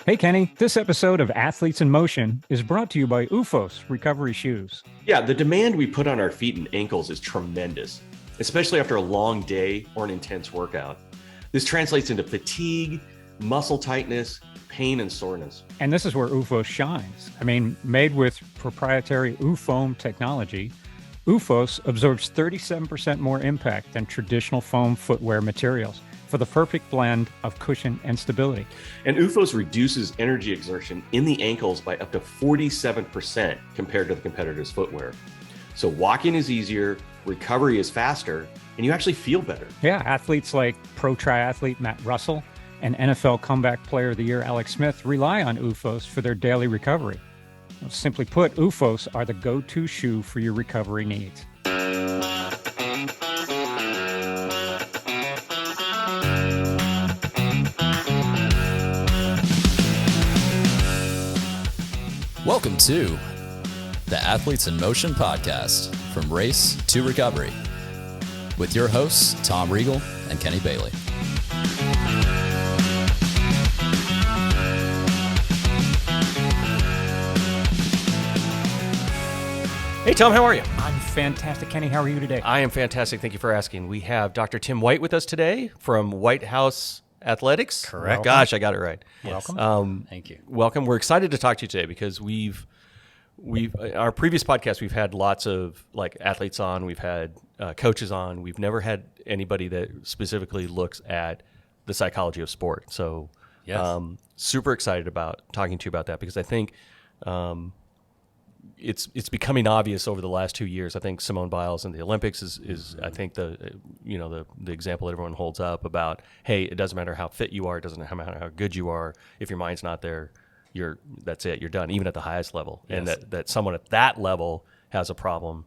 Hey, Kenny. This episode of Athletes in Motion is brought to you by OOFOS Recovery Shoes. Yeah, the demand we put on our feet and ankles is tremendous, especially after a long day or an intense workout. This translates into fatigue, muscle tightness, pain, and soreness. And this is where OOFOS shines. Made with proprietary OOFOam technology, OOFOS absorbs 37% more impact than traditional foam footwear materials for the perfect blend of cushion and stability. And OOFOS reduces energy exertion in the ankles by up to 47% compared to the competitor's footwear. So walking is easier, recovery is faster, and you actually feel better. Yeah, athletes like pro triathlete Matt Russell and NFL Comeback Player of the Year Alex Smith rely on OOFOS for their daily recovery. Simply put, OOFOS are the go-to shoe for your recovery needs. Welcome to the Athletes in Motion podcast, from race to recovery, with your hosts, Tom Riegel and Kenny Bailey. Hey, Tom, how are you? I'm fantastic. Kenny, how are you today? I am fantastic. Thank you for asking. We have Dr. Tim.White with us today from White House Athletics. Correct. Gosh, I got it right. Welcome. Thank you. Welcome. We're excited to talk to you today because we've our previous podcast, we've had lots of like athletes on, we've had coaches on. We've never had anybody that specifically looks at the psychology of sport. So Yes. Super excited about talking to you about that because I think it's becoming obvious over the last 2 years. I think Simone Biles in the Olympics is I think the example that everyone holds up about, hey, it doesn't matter how fit you are, it doesn't matter how good you are, if your mind's not there, that's it, you're done, even at the highest level. Yes. And that someone at that level has a problem,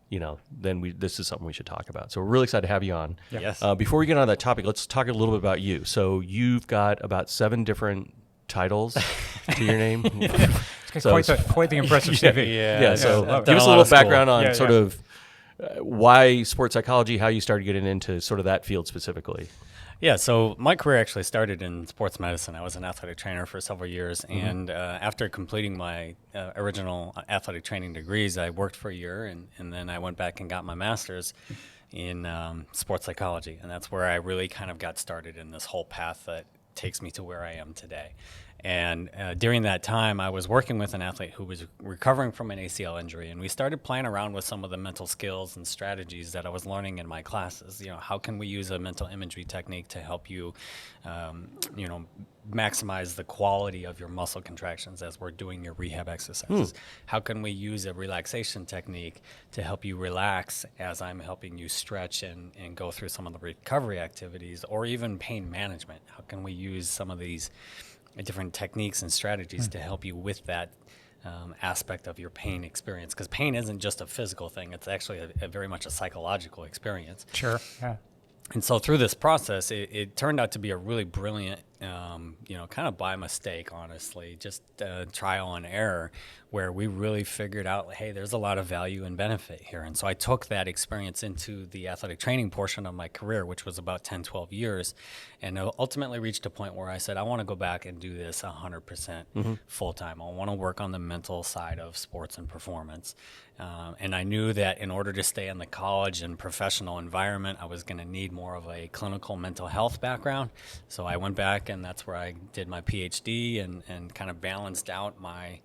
then this is something we should talk about. So we're really excited to have you on. Yes. Before we get on that topic, let's talk a little bit about you. So you've got about 7 different titles to your name. Quite the impressive CV. So love it. give us a Done a lot little of school. background on Yeah. of why sports psychology, how you started getting into sort of that field specifically. Yeah, so my career actually started in sports medicine. I was an athletic trainer for several years, and after completing my original athletic training degrees, I worked for a year, and then I went back and got my master's in sports psychology, and that's where I really kind of got started in this whole path that takes me to where I am today. And during that time, I was working with an athlete who was recovering from an ACL injury, and we started playing around with some of the mental skills and strategies that I was learning in my classes. How can we use a mental imagery technique to help you, maximize the quality of your muscle contractions as we're doing your rehab exercises? How can we use a relaxation technique to help you relax as I'm helping you stretch and go through some of the recovery activities, or even pain management? How can we use some of these different techniques and strategies to help you with that aspect of your pain experience? Because pain isn't just a physical thing. It's actually a very much a psychological experience. Sure. Yeah. And so through this process, it turned out to be a really brilliant, kind of by mistake, honestly, just trial and error, where we really figured out, hey, there's a lot of value and benefit here. And so I took that experience into the athletic training portion of my career, which was about 10, 12 years, and ultimately reached a point where I said, I want to go back and do this 100% full-time. I want to work on the mental side of sports and performance. And I knew that in order to stay in the college and professional environment, I was going to need more of a clinical mental health background. So I went back, and that's where I did my PhD and kind of balanced out my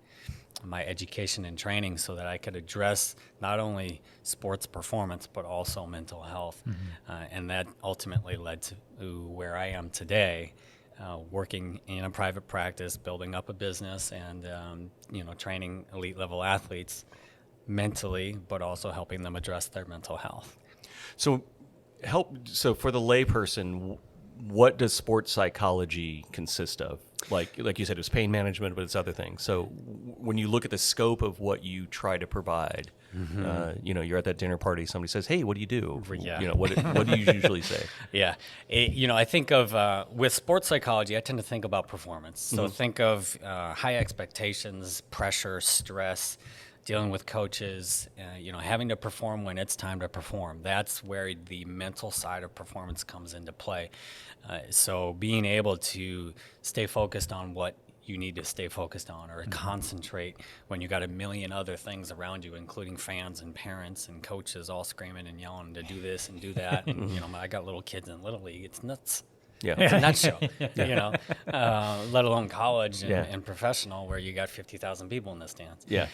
education and training so that I could address not only sports performance, but also mental health. And that ultimately led to where I am today, working in a private practice, building up a business, and training elite level athletes mentally, but also helping them address their mental health. So for the layperson, what does sports psychology consist of? Like you said, it was pain management, but it's other things. So when you look at the scope of what you try to provide, you're at that dinner party, somebody says, hey, what do you do? Yeah. What do you usually say? Yeah. I think of, with sports psychology, I tend to think about performance. So think of high expectations, pressure, stress, dealing with coaches, having to perform when it's time to perform. That's where the mental side of performance comes into play. So being able to stay focused on what you need to stay focused on or concentrate when you got a million other things around you, including fans and parents and coaches all screaming and yelling to do this and do that. And, you know, I got little kids in Little League. It's nuts. Yeah. It's a nutshell, you know, let alone college and, Yeah. and professional where you got 50,000 people in the stands. Yeah.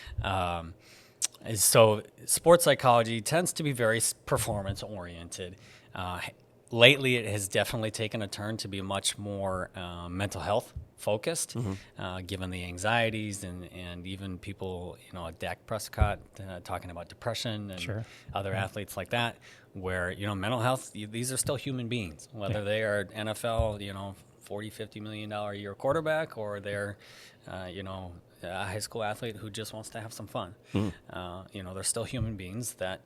So sports psychology tends to be very performance oriented. Lately, it has definitely taken a turn to be much more mental health focused, given the anxieties and even people, you know, like Dak Prescott talking about depression and other athletes like that, where, you know, mental health, these are still human beings, whether they are NFL, you know, $40, $50 million a year quarterback, or they're, you know, a high school athlete who just wants to have some fun. You know, they're still human beings that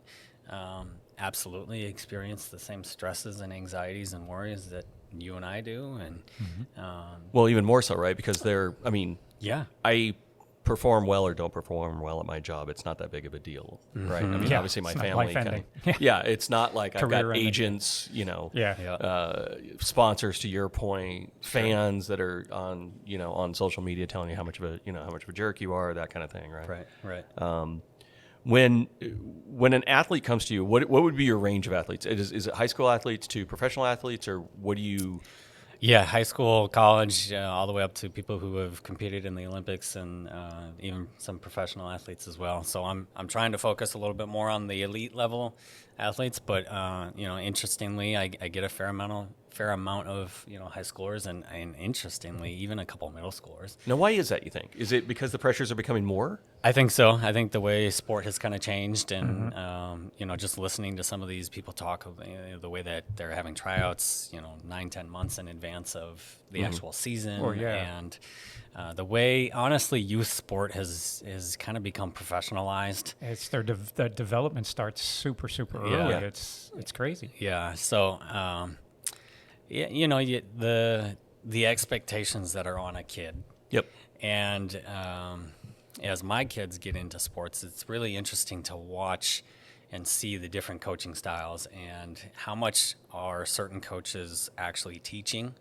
absolutely experience the same stresses and anxieties and worries that you and I do. And Well, even more so, right? Because yeah, I perform well or don't perform well at my job. It's not that big of a deal, right? I mean, Yeah, obviously my it's not family life-ending. it's not like I've Career got ending. agents, you know, Yeah. sponsors, to your point, fans that are on, you know, on social media telling you how much of a jerk you are, that kind of thing, right? right. When an athlete comes to you, what would be your range of athletes? Is it high school athletes to professional athletes, or what do you? Yeah, high school, college, all the way up to people who have competed in the Olympics and even some professional athletes as well. So I'm trying to focus a little bit more on the elite level athletes, but you know, interestingly, I get a fair amount of, you know, high schoolers and interestingly even a couple middle schoolers. Now, why is that, you think? Is it because the pressures are becoming more? I think so. I think the way sport has kind of changed, and you know, just listening to some of these people talk, the way that they're having tryouts, you know, 9-10 months in advance of the actual season, and the way, honestly, youth sport has kind of become professionalized. It's their development starts super early. Yeah. It's crazy. Yeah. So, yeah, you know, the expectations that are on a kid. Yep. And as my kids get into sports, it's really interesting to watch and see the different coaching styles and how much are certain coaches actually teaching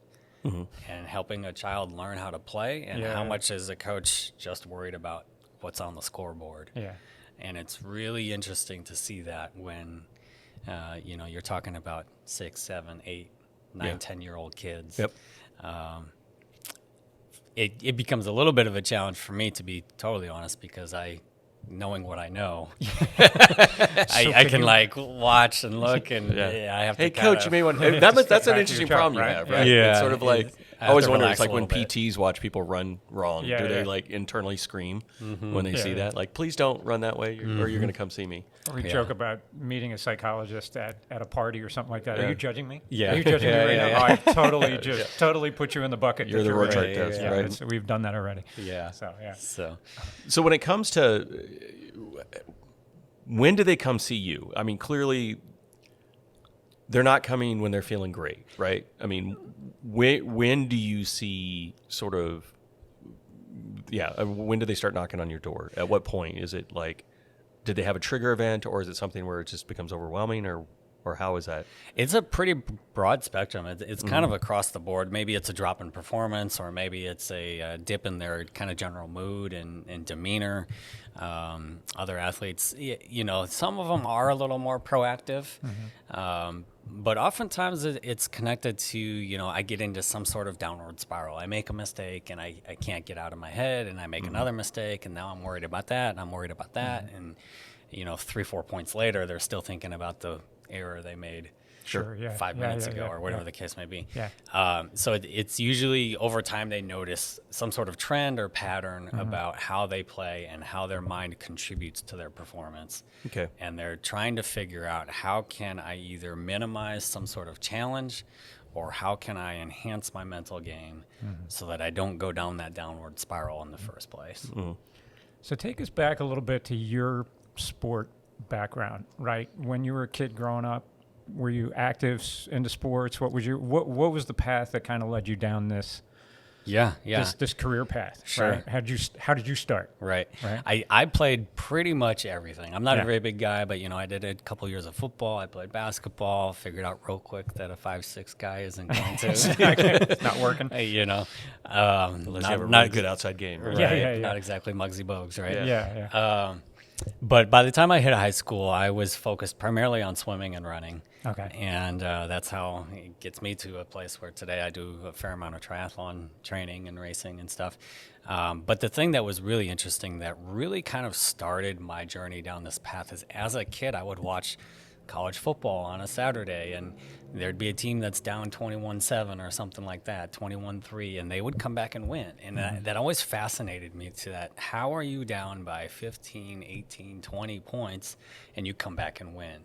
and helping a child learn how to play, and how much is a coach just worried about what's on the scoreboard. Yeah. And it's really interesting to see that when, you know, you're talking about 6, 7, 8, 9, 10-year-old kids. Yep. It becomes a little bit of a challenge for me, to be totally honest, because knowing what I know, I can like watch and look, and I have to. Hey, coach, you may want. That's an back to interesting your problem job, you right? have, right? Yeah. It's sort of like I I have always to wonder. relax It's like a when little bit. PTs watch people run wrong. Yeah, Do they yeah. like internally scream when they see Yeah. that? Like, please don't run that way, or you're going to come see me. We joke about meeting a psychologist at a party or something like that. Yeah. Are you judging me? Yeah. Are you judging me right Yeah, now? Oh, I totally totally put you in the bucket. You're that the right. Rorschach test, right? it's- We've done that already. Yeah. So, yeah. So when it comes to when do they come see you? I mean, clearly they're not coming when they're feeling great, right? I mean, when do you see sort of, when do they start knocking on your door? At what point? Is it like, did they have a trigger event, or is it something where it just becomes overwhelming, or how is that? It's a pretty broad spectrum. It's kind of across the board. Maybe it's a drop in performance, or maybe it's a dip in their kind of general mood and demeanor. Other athletes, you know, some of them are a little more proactive, but oftentimes it's connected to, you know, I get into some sort of downward spiral. I make a mistake and I can't get out of my head, and I make another mistake, and now I'm worried about that, and I'm worried about that. And, you know, 3-4 points later, they're still thinking about the error they made Sure, yeah. 5 Yeah, minutes yeah, ago, yeah, or whatever yeah. the case may be. Yeah. So it's usually over time they notice some sort of trend or pattern Mm-hmm. about how they play and how their mind contributes to their performance. Okay. And they're trying to figure out, how can I either minimize some sort of challenge, or how can I enhance my mental game so that I don't go down that downward spiral in the first place. So take us back a little bit to your sport background, right? When you were a kid growing up, were you active into sports? What was the path that kind of led you down this Yeah. this career path. Sure. Right? How did you start? Right. Right. I played pretty much everything. I'm not Yeah. a very big guy, but I did a couple years of football. I played basketball. Figured out real quick that a 5'6" guy isn't going to. It's not working. Unless you have a really good outside game. Right? Yeah, yeah, yeah. Not exactly Muggsy Bogues, right? Yeah. But by the time I hit high school, I was focused primarily on swimming and running. Okay. And that's how it gets me to a place where today I do a fair amount of triathlon training and racing and stuff. But the thing that was really interesting that really kind of started my journey down this path is as a kid, I would watch college football on a Saturday, and there'd be a team that's down 21-7 or something like that, 21-3, and they would come back and win. And that always fascinated me to that. How are you down by 15, 18, 20 points and you come back and win?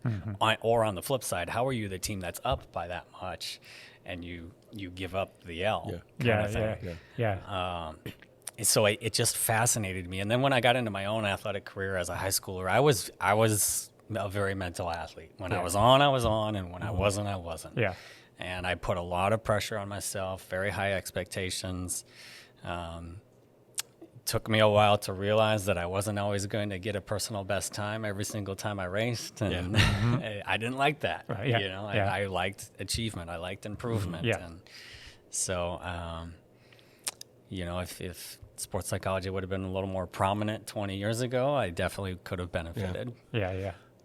Or on the flip side, how are you the team that's up by that much and you give up the L? Yeah. So it just fascinated me. And then when I got into my own athletic career as a high schooler, I was a very mental athlete. When I was on, and when I wasn't, I wasn't. Yeah. And I put a lot of pressure on myself, very high expectations. Took me a while to realize that I wasn't always going to get a personal best time every single time I raced. And I didn't like that. Right, yeah. I liked achievement. I liked improvement. Yeah. And so, if sports psychology would have been a little more prominent 20 years ago, I definitely could have benefited.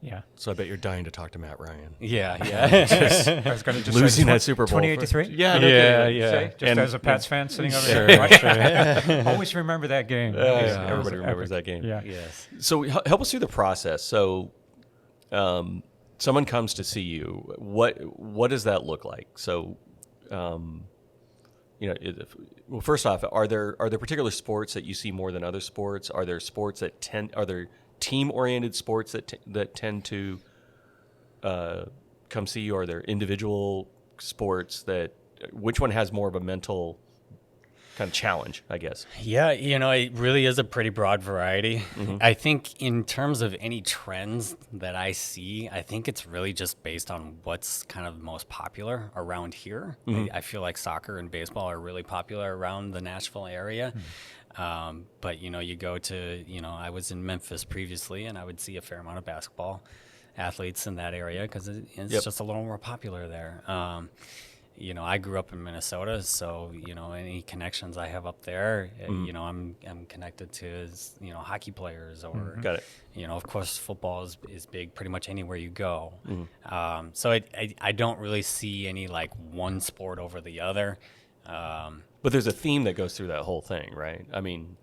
Yeah. So I bet you're dying to talk to Matt Ryan. Yeah. I was going to just Losing say that Super Bowl. 28 to 3? Yeah. Just as a Pats fan sitting over there watching. Always remember that game. Everybody remembers that game. Yeah. Yes. So help us through the process. So someone comes to see you. What does that look like? So, first off, are there particular sports that you see more than other sports? Are there sports that are there team-oriented sports that tend to come see you? Are there individual sports which one has more of a mental kind of challenge, I guess? Yeah, it really is a pretty broad variety. I think in terms of any trends that I see, I think it's really just based on what's kind of most popular around here. I feel like soccer and baseball are really popular around the Nashville area. But, you go to, I was in Memphis previously, and I would see a fair amount of basketball athletes in that area because it's just a little more popular there. I grew up in Minnesota, so, any connections I have up there, I'm connected to, hockey players or, Got it. Of course, football is big pretty much anywhere you go. So I don't really see any, like, one sport over the other. But there's a theme that goes through that whole thing, right? I mean,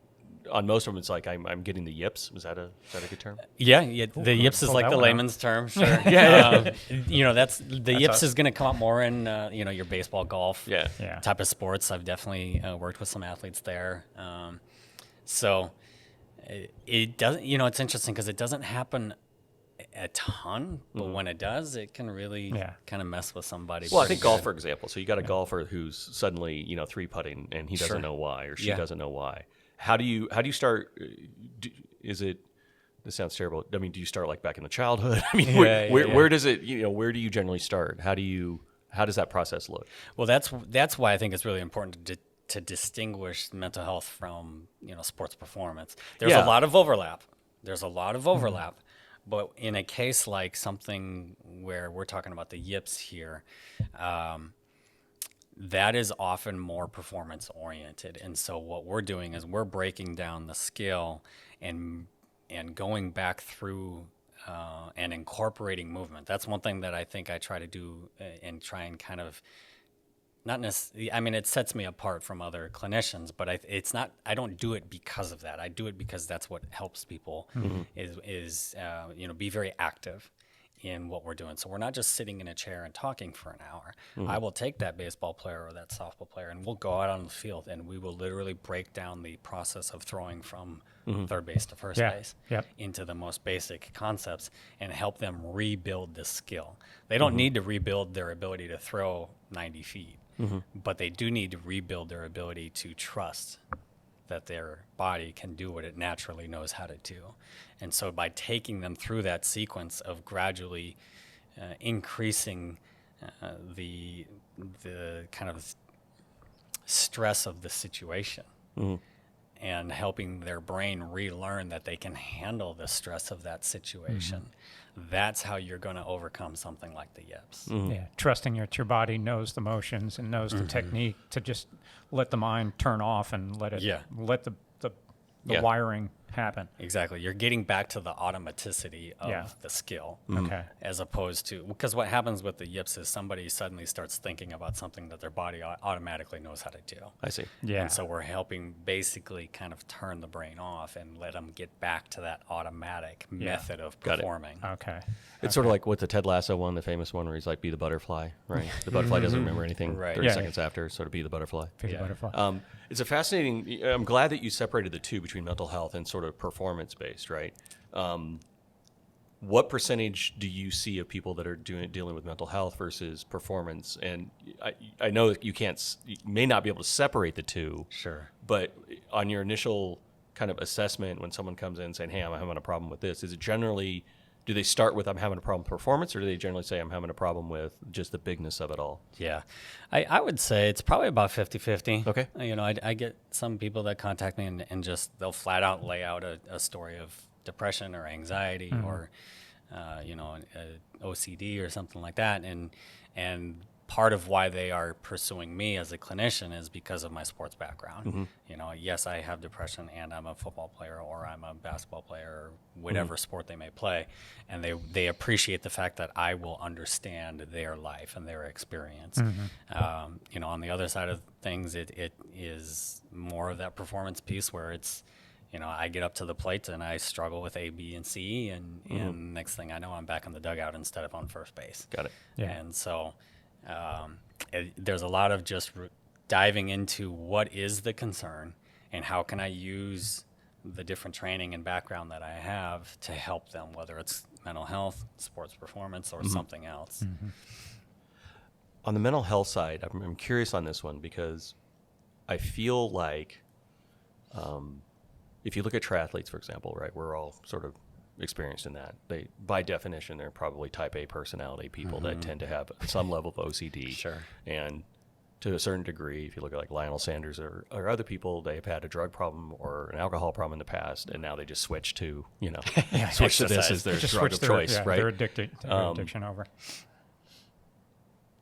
on most of them, it's like I'm getting the yips. Is that a good term? Yeah. The yips is like the layman's term. Sure. That's yips us. is going to come up more in your baseball, golf, Yeah. type of sports. I've definitely worked with some athletes there. So it doesn't. It's interesting because it doesn't happen a ton, but when it does, it can really kind of mess with somebody. Well, I think golf, for example. So you got a golfer who's suddenly three putting and he doesn't Sure. know why or she Yeah. doesn't know why. How do you start? Is it? This sounds terrible. I mean, do you start like back in the childhood? I mean, where does it? Where do you generally start? How does that process look? Well, that's why I think it's really important to distinguish mental health from sports performance. There's a lot of overlap. But in a case like something where we're talking about the yips here, that is often more performance oriented. And so what we're doing is we're breaking down the skill and going back through and incorporating movement. That's one thing that I think I try to do and try and kind of not necessarily, I mean, it sets me apart from other clinicians, but I don't do it because of that. I do it because that's what helps people is be very active in what we're doing. So we're not just sitting in a chair and talking for an hour. I will take that baseball player or that softball player and we'll go out on the field and we will literally break down the process of throwing from third base to first base into the most basic concepts and help them rebuild this skill. They don't need to rebuild their ability to throw 90 feet, but they do need to rebuild their ability to trust that their body can do what it naturally knows how to do. And so by taking them through that sequence of gradually increasing the kind of stress of the situation and helping their brain relearn that they can handle the stress of that situation. That's how you're going to overcome something like the yips. Yeah, trusting your body knows the motions and knows the technique to just let the mind turn off and let the wiring happen. Exactly. You're getting back to the automaticity of the skill. Okay. As opposed to, because what happens with the yips is somebody suddenly starts thinking about something that their body automatically knows how to do. I see. Yeah. And so we're helping basically kind of turn the brain off and let them get back to that automatic method of Got it. performing. Okay. It's sort of like what the Ted Lasso one, the famous one, where he's like, be the butterfly, right? The butterfly doesn't remember anything Right. 30 Yeah. seconds after, sort of be the butterfly. Be the Yeah. butterfly. It's a fascinating, I'm glad that you separated the two between mental health and sort of performance-based, right? What percentage do you see of people that are dealing with mental health versus performance? And I know that you may not be able to separate the two. Sure. But on your initial kind of assessment, when someone comes in saying, hey, I'm having a problem with this, is it generally, do they start with I'm having a problem with performance, or do they generally say I'm having a problem with just the bigness of it all? Yeah. I would say it's probably about 50-50. Okay. I get some people that contact me and just they'll flat out lay out a story of depression or anxiety or, OCD or something like that. And part of why they are pursuing me as a clinician is because of my sports background. Yes, I have depression and I'm a football player or I'm a basketball player or whatever sport they may play. And they appreciate the fact that I will understand their life and their experience. On the other side of things, it is more of that performance piece where it's, I get up to the plate and I struggle with A, B, and C. And next thing I know, I'm back in the dugout instead of on first base. Got it. Yeah. And so there's a lot of just diving into what is the concern and how can I use the different training and background that I have to help them, whether it's mental health, sports performance, or something else. On the mental health side, I'm curious on this one because I feel like if you look at triathletes, for example, right, we're all sort of experienced in that. They, by definition, they're probably type A personality people that tend to have some level of OCD. Sure. And to a certain degree, if you look at like Lionel Sanders or other people, they've had a drug problem or an alcohol problem in the past, and now they just switch to, switch to this as their Just drug switch of choice, right? Their addiction over.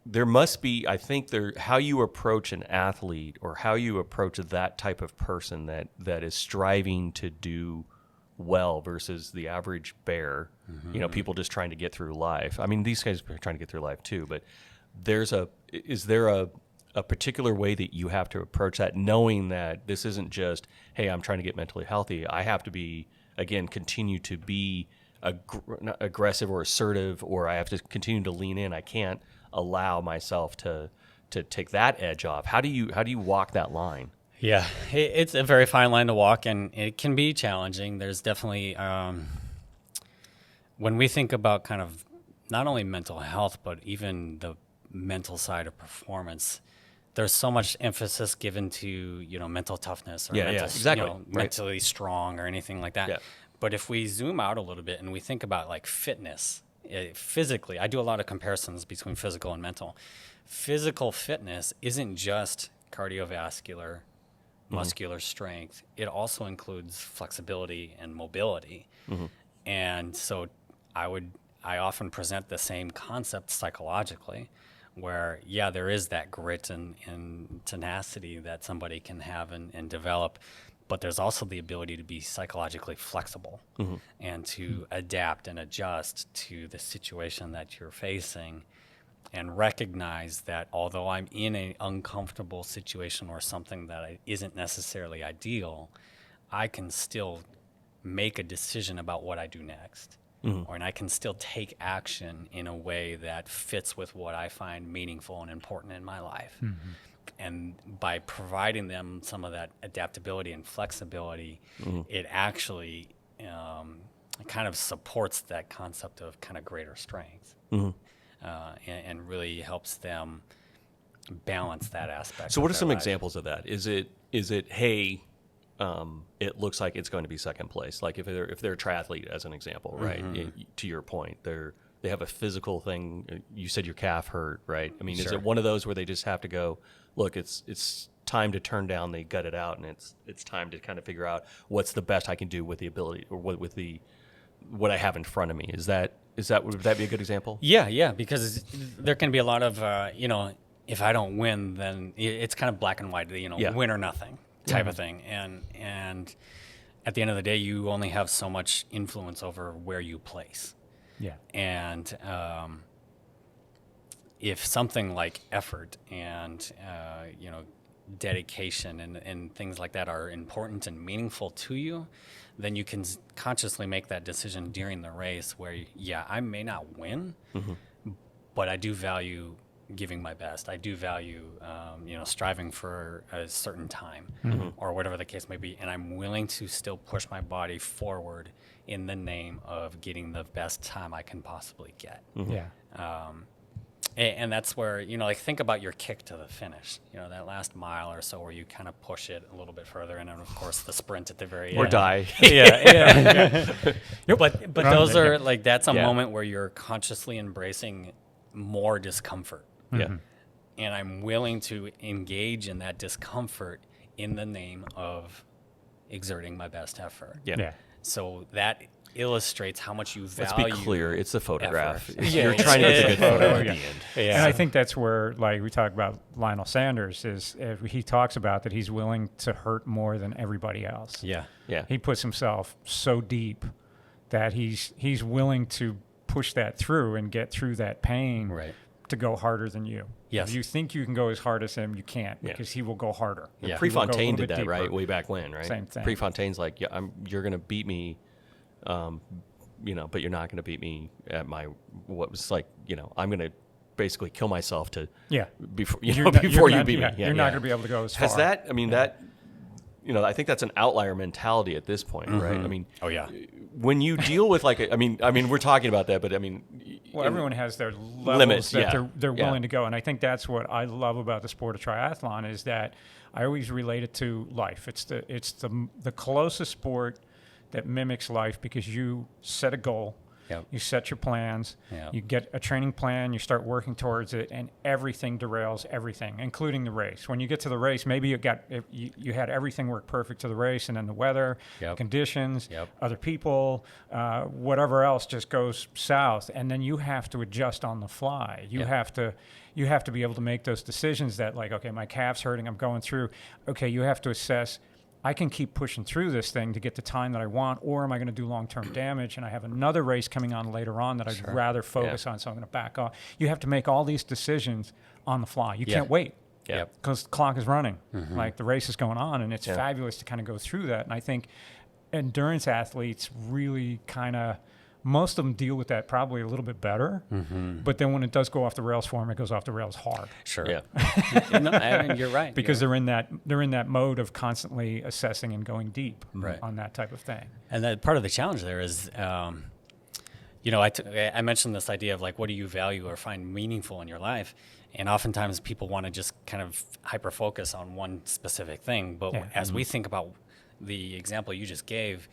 There must be, I think, how you approach an athlete or how you approach that type of person that is striving to do well versus the average bear, people just trying to get through life. I mean, these guys are trying to get through life too, but is there a particular way that you have to approach that, knowing that this isn't just, hey, I'm trying to get mentally healthy. I have to be, again, continue to be not aggressive or assertive, or I have to continue to lean in. I can't allow myself to take that edge off. How do you walk that line? Yeah, it's a very fine line to walk, and it can be challenging. There's definitely, when we think about kind of not only mental health, but even the mental side of performance, there's so much emphasis given to, mental toughness or exactly. Right. mentally strong or anything like that. Yeah. But if we zoom out a little bit and we think about like fitness, physically, I do a lot of comparisons between physical and mental. Physical fitness isn't just cardiovascular, muscular strength. It also includes flexibility and mobility. And so I often present the same concept psychologically, where, there is that grit and tenacity that somebody can have and develop, but there's also the ability to be psychologically flexible and to adapt and adjust to the situation that you're facing, and recognize that although I'm in an uncomfortable situation or something that isn't necessarily ideal, I can still make a decision about what I do next. And I can still take action in a way that fits with what I find meaningful and important in my life. And by providing them some of that adaptability and flexibility, it actually kind of supports that concept of kind of greater strength, and really helps them balance that aspect. So what are some life. examples of that? Is it hey, it looks like it's going to be second place? Like if they're a triathlete, as an example, right? To your point, they have a physical thing. You said your calf hurt, right? I mean, is it one of those where they just have to go, look, it's time to turn down, they gut it out, and it's time to kind of figure out what's the best I can do with the ability or what I have in front of me. Would that be a good example? Yeah, because there can be a lot of if I don't win, then it's kind of black and white, win or nothing type of thing, and at the end of the day, you only have so much influence over where you place. Yeah. And if something like effort and dedication and things like that are important and meaningful to you, then you can consciously make that decision during the race where, I may not win, but I do value giving my best. I do value, striving for a certain time or whatever the case may be. And I'm willing to still push my body forward in the name of getting the best time I can possibly get. Yeah. And that's where, think about your kick to the finish, that last mile or so where you kind of push it a little bit further. And then, of course, the sprint at the very end. Or die. Yeah. But those are that's a moment where you're consciously embracing more discomfort. Yeah. And I'm willing to engage in that discomfort in the name of exerting my best effort. Yeah. So that illustrates how much you Let's value. be clear, it's a photograph. effort. You're trying to get a good photo at the end. And I think that's where, like we talk about Lionel Sanders, is he talks about that he's willing to hurt more than everybody else. Yeah. He puts himself so deep that he's willing to push that through and get through that pain to go harder than you. Yes. If you think you can go as hard as him, you can't, because he will go harder. Yeah. Prefontaine did that, right? Way back when, right? Same thing. Prefontaine's like, you're going to beat me, but you're not going to beat me at I'm going to basically kill myself to before you beat me. You're not going to be able to go as far. Has that? I mean, that. I think that's an outlier mentality at this point, right? I mean, when you deal with we're talking about that, but everyone has their limits that they're willing to go, and I think that's what I love about the sport of triathlon is that I always relate it to life. It's the closest sport that mimics life because you set a goal. Yep. You set your plans, you get a training plan, you start working towards it, and everything derails everything, including the race. When you get to the race, maybe you had everything work perfect to the race, and then the weather, conditions, other people, whatever else just goes south, and then you have to adjust on the fly. You have to be able to make those decisions that, like, okay, my calf's hurting, I'm going through. Okay, you have to assess, I can keep pushing through this thing to get the time that I want, or am I going to do long-term damage? And I have another race coming on later on that I'd rather focus on, so I'm going to back off. You have to make all these decisions on the fly. You can't wait because the clock is running. Like, the race is going on, and it's fabulous to kind of go through that. And I think endurance athletes really kind of, most of them deal with that probably a little bit better. But then when it does go off the rails for them, it goes off the rails hard. Sure. Yeah. I mean, you're right. Because they're in that mode of constantly assessing and going deep on that type of thing. And that part of the challenge there is, I mentioned this idea of, like, what do you value or find meaningful in your life? And oftentimes people want to just kind of hyper focus on one specific thing. But as we think about the example you just gave,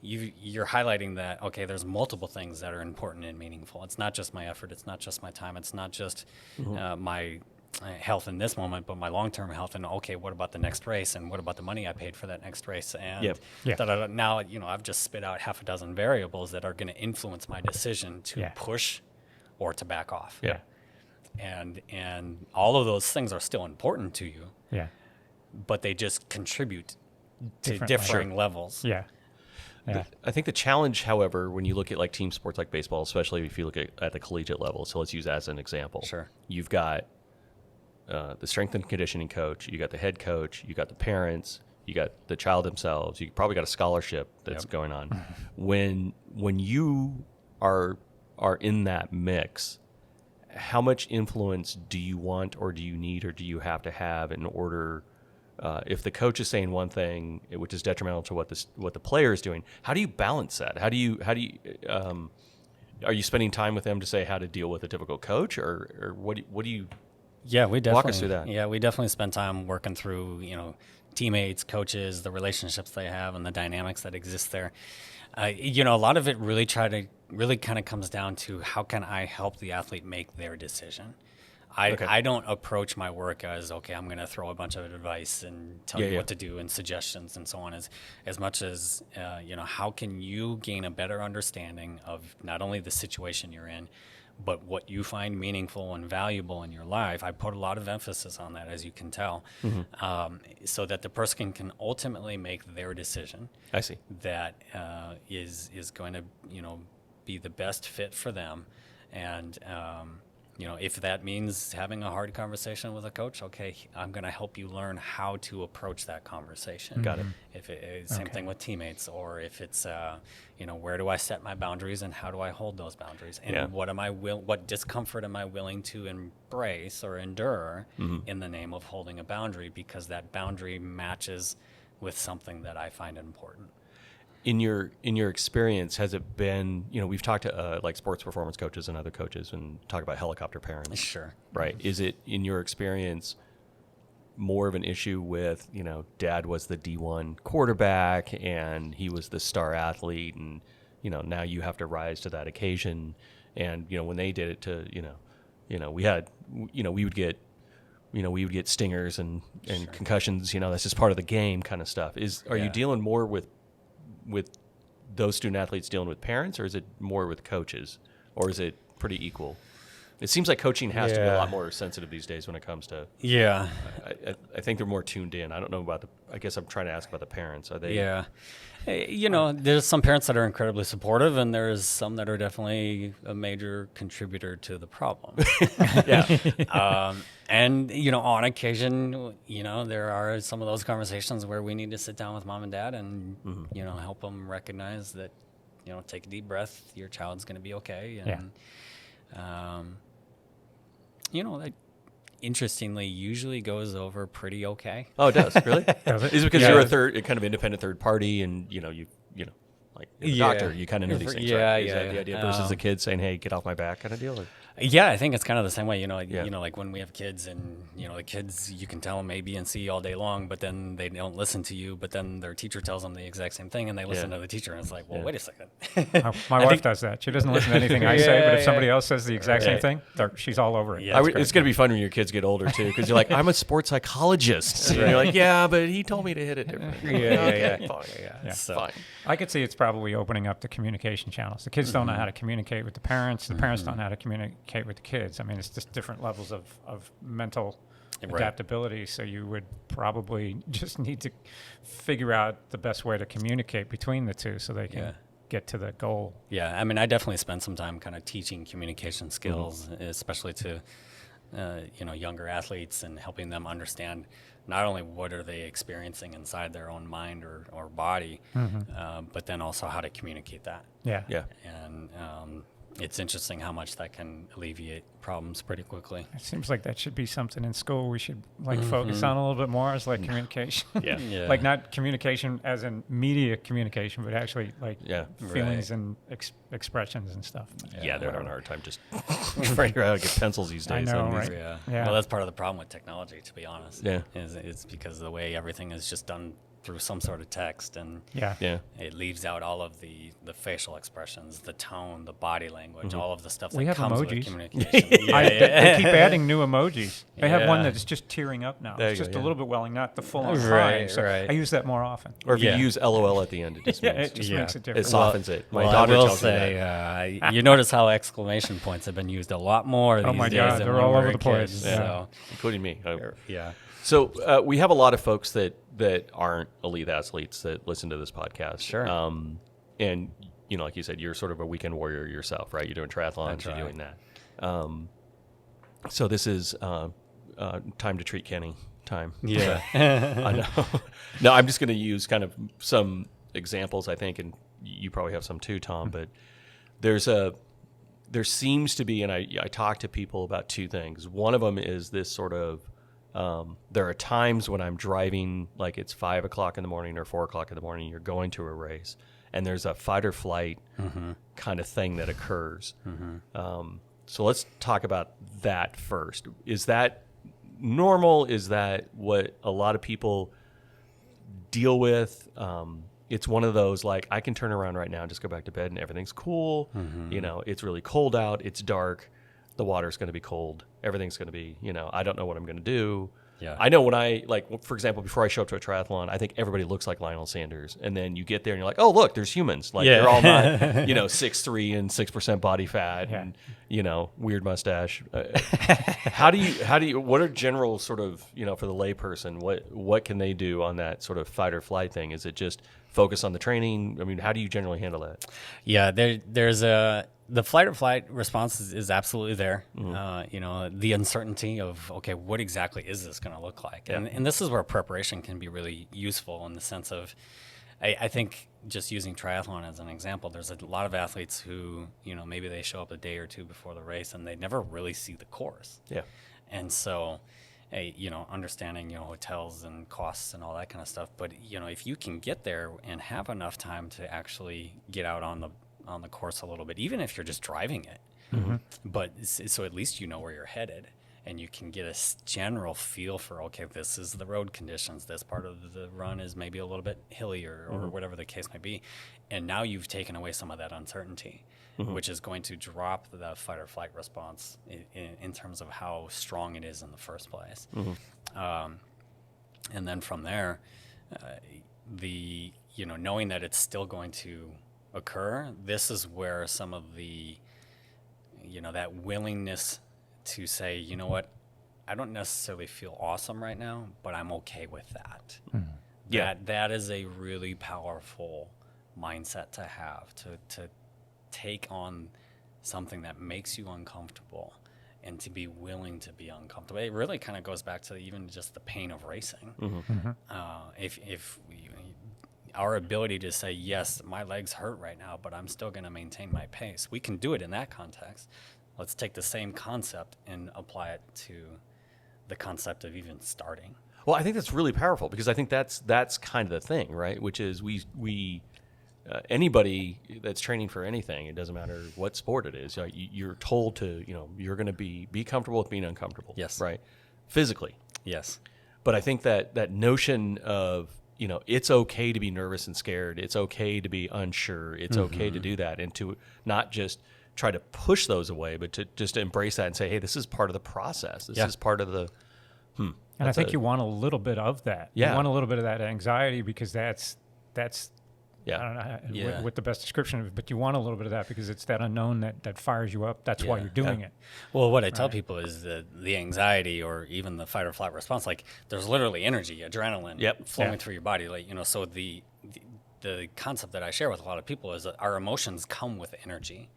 you're highlighting that, okay, there's multiple things that are important and meaningful. It's not just my effort. It's not just my time. It's not just my health in this moment, but my long-term health. And, okay, what about the next race? And what about the money I paid for that next race? And now, I've just spit out half a dozen variables that are going to influence my decision to push or to back off. Yeah. And all of those things are still important to you. Yeah. But they just contribute to differing levels. Yeah. Yeah. I think the challenge, however, when you look at like team sports like baseball, especially if you look at the collegiate level, so let's use that as an example. Sure. You've got the strength and conditioning coach, you got the head coach, you got the parents, you got the child themselves, you probably got a scholarship that's going on. When you are in that mix, how much influence do you want or do you need or do you have to have in order, if the coach is saying one thing which is detrimental to what the player is doing, how do you balance that? How do you are you spending time with them to say how to deal with a difficult coach, or what do you we definitely walk us through that? Yeah, we definitely spend time working through, teammates, coaches, the relationships they have and the dynamics that exist there. A lot of it really kind of comes down to how can I help the athlete make their decision. I don't approach my work as, okay, I'm going to throw a bunch of advice and tell you what to do and suggestions and so on, as much as, how can you gain a better understanding of not only the situation you're in, but what you find meaningful and valuable in your life. I put a lot of emphasis on that, as you can tell, so that the person can ultimately make their decision. I see. That is going to, be the best fit for them. And, if that means having a hard conversation with a coach, okay, I'm going to help you learn how to approach that conversation. Got it. If same thing with teammates, or if it's, where do I set my boundaries and how do I hold those boundaries? And what discomfort am I willing to embrace or endure in the name of holding a boundary, because that boundary matches with something that I find important. In your experience, has it been, we've talked to like sports performance coaches and other coaches and talk about helicopter parents. Sure. Right. Is it, in your experience, more of an issue with, dad was the D1 quarterback and he was the star athlete, and, now you have to rise to that occasion. And, when they did it to, we would get stingers and concussions, that's just part of the game kind of stuff. Are you dealing more with those student athletes dealing with parents, or is it more with coaches, or is it pretty equal? It seems like coaching has to be a lot more sensitive these days when it comes to. Yeah. I think they're more tuned in. I don't know about I guess I'm trying to ask about the parents. Are they? Yeah. There's some parents that are incredibly supportive, and there's some that are definitely a major contributor to the problem. And, on occasion, there are some of those conversations where we need to sit down with mom and dad and, help them recognize that, take a deep breath, your child's going to be okay. And, that interestingly usually goes over pretty okay. Oh, it does? Really? Does it? Is it because you're a kind of independent third party, and, like the doctor, you kind of know these things, right? Is that the idea versus the kid saying, hey, get off my back kind of deal? Or? Yeah, I think it's kind of the same way, like when we have kids, and, the kids, you can tell them A, B, and C all day long, but then they don't listen to you, but then their teacher tells them the exact same thing, and they listen to the teacher, and it's like, well, wait a second. My wife does that. She doesn't listen to anything I say, but if somebody else says the exact same thing, she's all over it. Yeah, it's going to be fun when your kids get older, too, because you're like, I'm a sports psychologist. And you're like, yeah, but he told me to hit it differently. Fine. I could see it's probably opening up the communication channels. The kids don't know how to communicate with the parents. The parents don't know how to communicate with the kids. I mean, it's just different levels of mental adaptability. So you would probably just need to figure out the best way to communicate between the two so they can get to the goal. Yeah, I mean, I definitely spent some time kind of teaching communication skills, especially to younger athletes, and helping them understand not only what are they experiencing inside their own mind or body, but then also how to communicate that. Yeah. And it's interesting how much that can alleviate problems pretty quickly. It seems like that should be something in school we should focus on a little bit more, as like communication. Like not communication as in media communication, but actually like feelings and expressions and stuff. They're having a hard time just trying to figure out how to get pencils these days. I know, right? Yeah. Well, that's part of the problem with technology, to be honest. Yeah. It's because of the way everything is just done through some sort of text, and it leaves out all of the facial expressions, the tone, the body language, all of the stuff that comes with communication. They keep adding new emojis. They have one that's just tearing up now. It's just a little bit welling, not the full on crying. So I use that more often. Or if you use LOL at the end, it just means it just makes it different. It softens it. My daughter tells me that. You notice how exclamation points have been used a lot more these days. Oh my God, they're all over the place. So. Including me. Yeah. So we have a lot of folks that aren't elite athletes that listen to this podcast. Sure. And, like you said, you're sort of a weekend warrior yourself, right? You're doing triathlons, you're doing that. So this is time to treat Kenny time. Yeah. I know. No, I'm just going to use kind of some examples, I think, and you probably have some too, Tom, but there seems to be, and I talk to people about two things. One of them is this sort of, there are times when I'm driving, like it's 5 o'clock in the morning or 4 o'clock in the morning, you're going to a race, and there's a fight or flight kind of thing that occurs. So let's talk about that first. Is that normal? Is that what a lot of people deal with? It's one of those, like, I can turn around right now and just go back to bed and everything's cool. It's really cold out. It's dark. the water's going to be cold. Everything's going to be, I don't know what I'm going to do. Yeah. I know when for example, before I show up to a triathlon, I think everybody looks like Lionel Sanders. And then you get there and you're like, oh, look, there's humans. Like they're all not, 6'3" and 6% body fat and, weird mustache. What are general sort of, for the layperson, what can they do on that sort of fight or flight thing? Is it just focus on the training? I mean, how do you generally handle that? Yeah, there's the flight or flight response is absolutely there. The uncertainty of, okay, what exactly is this going to look like? Yeah. And this is where preparation can be really useful in the sense of, I think just using triathlon as an example, there's a lot of athletes who, maybe they show up a day or two before the race and they never really see the course. Yeah. And so, understanding, hotels and costs and all that kind of stuff. But, if you can get there and have enough time to actually get out on the course a little bit, even if you're just driving it, but so at least you know where you're headed and you can get a general feel for, okay, this is the road conditions. This part of the run is maybe a little bit hilly or whatever the case may be. And now you've taken away some of that uncertainty, which is going to drop the fight or flight response in terms of how strong it is in the first place. And then from there, knowing that it's still going to occur, this is where some of the, that willingness to say, you know what, I don't necessarily feel awesome right now, but I'm okay with that. That is a really powerful mindset to have, to take on something that makes you uncomfortable and to be willing to be uncomfortable. It really kind of goes back to even just the pain of racing. If our ability to say, yes, my legs hurt right now, but I'm still going to maintain my pace. We can do it in that context. Let's take the same concept and apply it to the concept of even starting. Well, I think that's really powerful because I think that's kind of the thing, right? Which is we anybody that's training for anything, it doesn't matter what sport it is, you're told to, you're going to be comfortable with being uncomfortable. Yes. Right? Physically. Yes. But I think that notion of, it's okay to be nervous and scared. It's okay to be unsure. It's okay to do that, and to not just try to push those away, but to just embrace that and say, hey, this is part of the process. This is part of the. And I think you want a little bit of that. Yeah. You want a little bit of that anxiety because that's Yeah. I don't know what the best description of it, but you want a little bit of that because it's that unknown that fires you up. That's why you're doing it. Well, what I tell people is that the anxiety or even the fight or flight response, like there's literally energy, adrenaline flowing through your body. Like, so the concept that I share with a lot of people is that our emotions come with energy.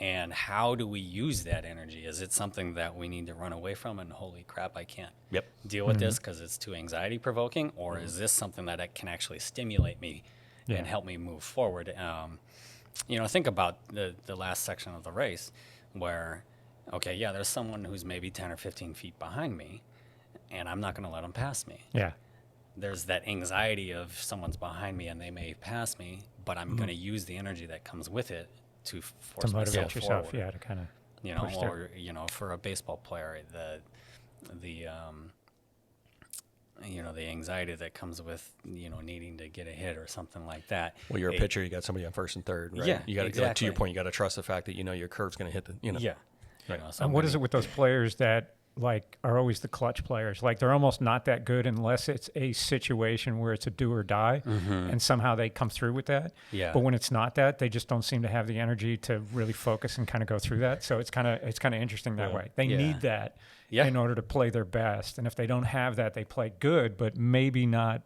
And how do we use that energy? Is it something that we need to run away from and holy crap, I can't deal with this because it's too anxiety provoking? Or is this something that can actually stimulate me and help me move forward? Think about the last section of the race where, okay, there's someone who's maybe 10 or 15 feet behind me and I'm not going to let them pass me. Yeah. There's that anxiety of someone's behind me and they may pass me, but I'm going to use the energy that comes with it to force to motivate myself yourself, forward. to kind of push or for a baseball player, the anxiety that comes with needing to get a hit or something like that. Well, you're a pitcher. You got somebody on first and third, right? Yeah, you got exactly. to your point. You got to trust the fact that your curve's going to hit the. Yeah. Right. And what is it with those players that are always the clutch players? Like they're almost not that good unless it's a situation where it's a do or die, and somehow they come through with that. Yeah. But when it's not that, they just don't seem to have the energy to really focus and kind of go through that. So it's kind of interesting that way. They need that in order to play their best. And if they don't have that, they play good, but maybe not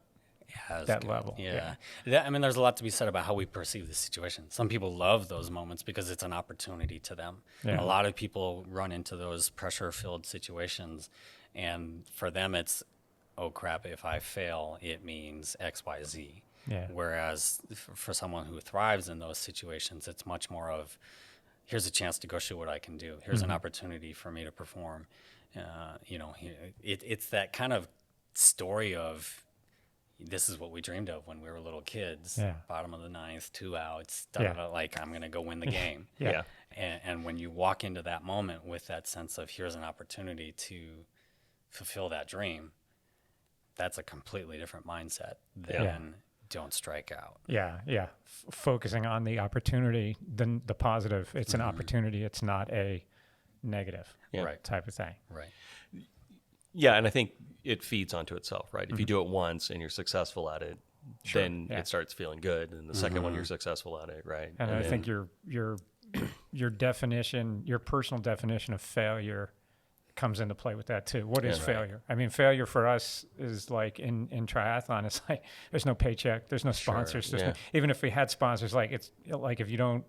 that level. Yeah. There's a lot to be said about how we perceive the situation. Some people love those moments because it's an opportunity to them. Yeah. A lot of people run into those pressure-filled situations, and for them it's, oh crap, if I fail, it means X, Y, Z. Yeah. Whereas for someone who thrives in those situations, it's much more of, here's a chance to go show what I can do. Here's an opportunity for me to perform. It's that kind of story of, this is what we dreamed of when we were little kids. Yeah. Bottom of the ninth, 2 outs, like I'm going to go win the game. Yeah. And when you walk into that moment with that sense of here's an opportunity to fulfill that dream, that's a completely different mindset than don't strike out. Yeah. Focusing on the opportunity, then the positive. It's an opportunity. It's not a negative Right. type of thing. Right. Yeah, and I think it feeds onto itself, right? If you do it once and you're successful at it, then yeah. it starts feeling good, and the second one you're successful at it, right? And I then- think your definition, your personal definition of failure comes into play with that too. What is failure? I mean, failure for us is like in triathlon, it's like there's no paycheck, there's no sponsors. There's no, even if we had sponsors, like it's like if you don't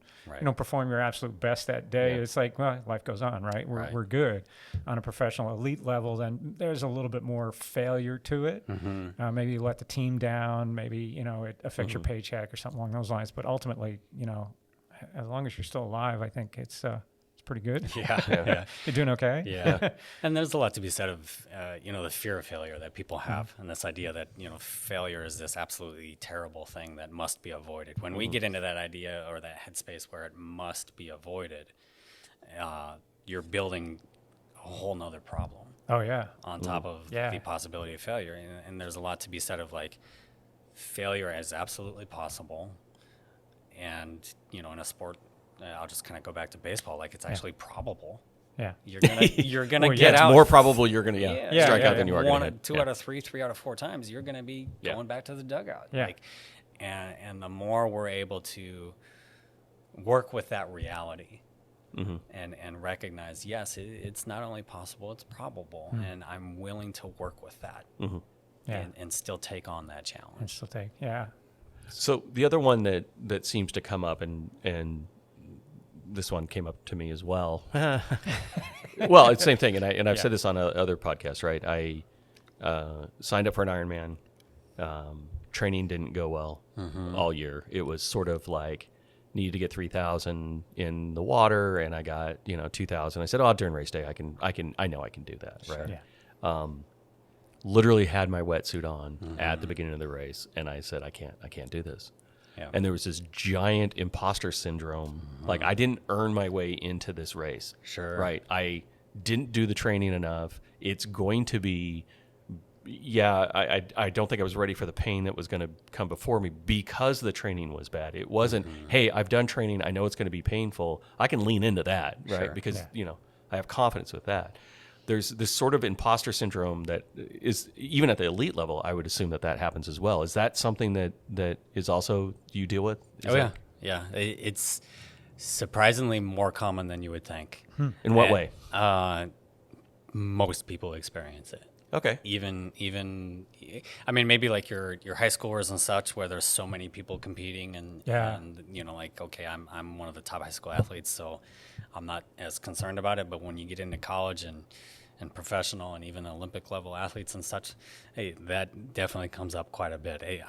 perform your absolute best that day, it's like, well, life goes on, right? We're good. On a professional elite level, then there's a little bit more failure to it. Maybe you let the team down, maybe it affects your paycheck or something along those lines. But ultimately, as long as you're still alive, I think it's pretty good. Yeah. You're doing okay. Yeah. And there's a lot to be said of, the fear of failure that people have, and this idea that, failure is this absolutely terrible thing that must be avoided. When we get into that idea or that headspace where it must be avoided, you're building a whole nother problem. Oh, yeah. On top of the possibility of failure. And there's a lot to be said of like failure is absolutely possible. And, in a sport, I'll just kind of go back to baseball. Like it's actually probable. Yeah. You're gonna Well, get it's out. more probable you're going to strike out than you are going to hit. 2 out of 3, 3 out of 4 times, you're going to be going back to the dugout. Yeah. Like, and the more we're able to work with that reality and recognize, yes, it's not only possible, it's probable, and I'm willing to work with that and still take on that challenge. And still take, yeah. So the other one that seems to come up, and this one came up to me as well. Well, it's the same thing, and I've said this on other podcasts, right? I signed up for an Ironman. Training didn't go well all year. It was sort of like needed to get 3,000 in the water, and I got 2,000. I said, "Oh, during race day, I know I can do that." Right? Yeah. Literally had my wetsuit on at the beginning of the race, and I said, I can't do this. Yeah. And there was this giant imposter syndrome. Like I didn't earn my way into this race. Sure. Right. I didn't do the training enough. It's going to be, I don't think I was ready for the pain that was going to come before me because the training was bad. It wasn't, hey, I've done training. I know it's going to be painful. I can lean into that, right? Sure. Because, I have confidence with that. There's this sort of imposter syndrome that is, even at the elite level, I would assume that happens as well. Is that something that is also you deal with? Yeah. It's surprisingly more common than you would think. In what way? Most people experience it. Okay. Even I mean, maybe like your high schoolers and such, where there's so many people competing and like, okay, I'm one of the top high school athletes, so I'm not as concerned about it. But when you get into college and professional and even Olympic level athletes and such, hey, that definitely comes up quite a bit. Hey,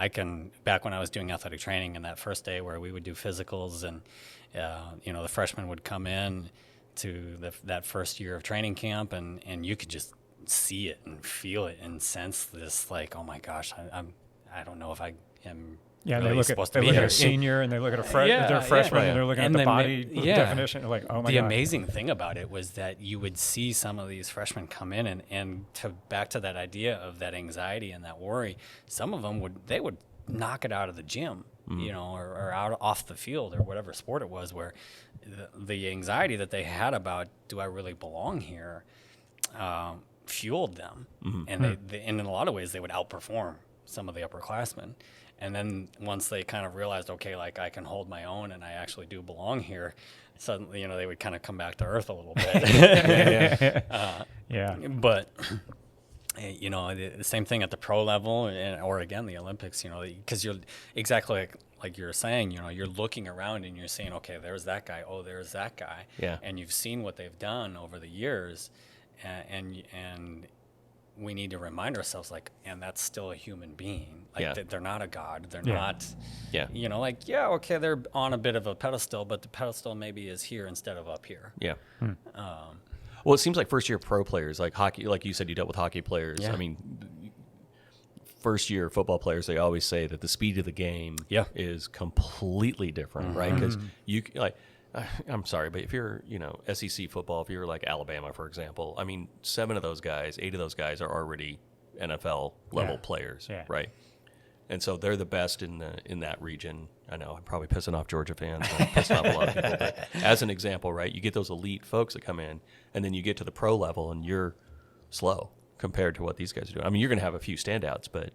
back when I was doing athletic training, and that first day where we would do physicals, and the freshmen would come in to that first year of training camp, and you could just see it and feel it and sense this, like, oh my gosh, I don't know if I am. Yeah, really they look supposed at to be here. a senior, and they look at their freshman, and they're looking at the body definition. They're like, oh my god. The amazing thing about it was that you would see some of these freshmen come in, and back to that idea of that anxiety and that worry. Some of them would knock it out of the gym, or out off the field or whatever sport it was, where the anxiety that they had about, do I really belong here, fueled them, and they, and in a lot of ways they would outperform some of the upperclassmen. And then once they kind of realized, okay, like I can hold my own and I actually do belong here, suddenly, they would kind of come back to earth a little bit. But, the same thing at the pro level or again, the Olympics, because you're exactly like you're saying, you're looking around and you're saying, okay, there's that guy. Oh, there's that guy. Yeah. And you've seen what they've done over the years, and we need to remind ourselves, like, and that's still a human being. Like, they're not a god. They're not, okay, they're on a bit of a pedestal, but the pedestal maybe is here instead of up here. Yeah. Well, it seems like first-year pro players, like hockey, like you said, you dealt with hockey players. Yeah. I mean, first-year football players, they always say that the speed of the game is completely different, right? Because I'm sorry, but if you're, SEC football, if you're like Alabama, for example, I mean, 8 of those guys are already NFL level players, right? And so they're the best in that region. I know I'm probably pissing off Georgia fans, I'm pissing off a lot of people. But as an example, right, you get those elite folks that come in, and then you get to the pro level, and you're slow compared to what these guys are doing. I mean, you're going to have a few standouts, but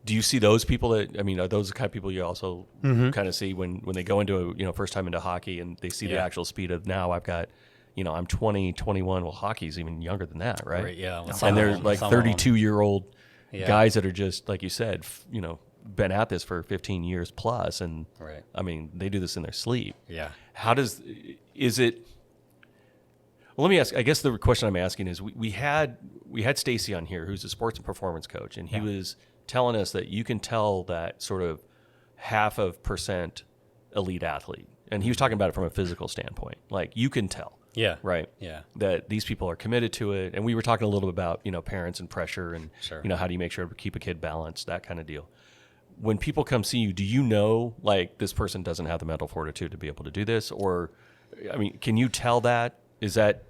do you see those people that, I mean, are those the kind of people you also kind of see when they go into first time into hockey and they see the actual speed of, now I've got, I'm 20, 21. Well, hockey's even younger than that, right? Yeah. And they're like 32-year-old guys that are just, like you said, been at this for 15 years plus. And I mean, they do this in their sleep. Yeah. Well, let me ask, I guess the question I'm asking is, we had Stacy on here, who's a sports and performance coach, and he was telling us that you can tell that sort of 0.5% elite athlete. And he was talking about it from a physical standpoint. Like, you can tell. Yeah. Right. Yeah. That these people are committed to it. And we were talking a little bit about, parents and pressure and, how do you make sure to keep a kid balanced, that kind of deal. When people come see you, do you know, like, this person doesn't have the mental fortitude to be able to do this? Or, I mean, can you tell that? Is that...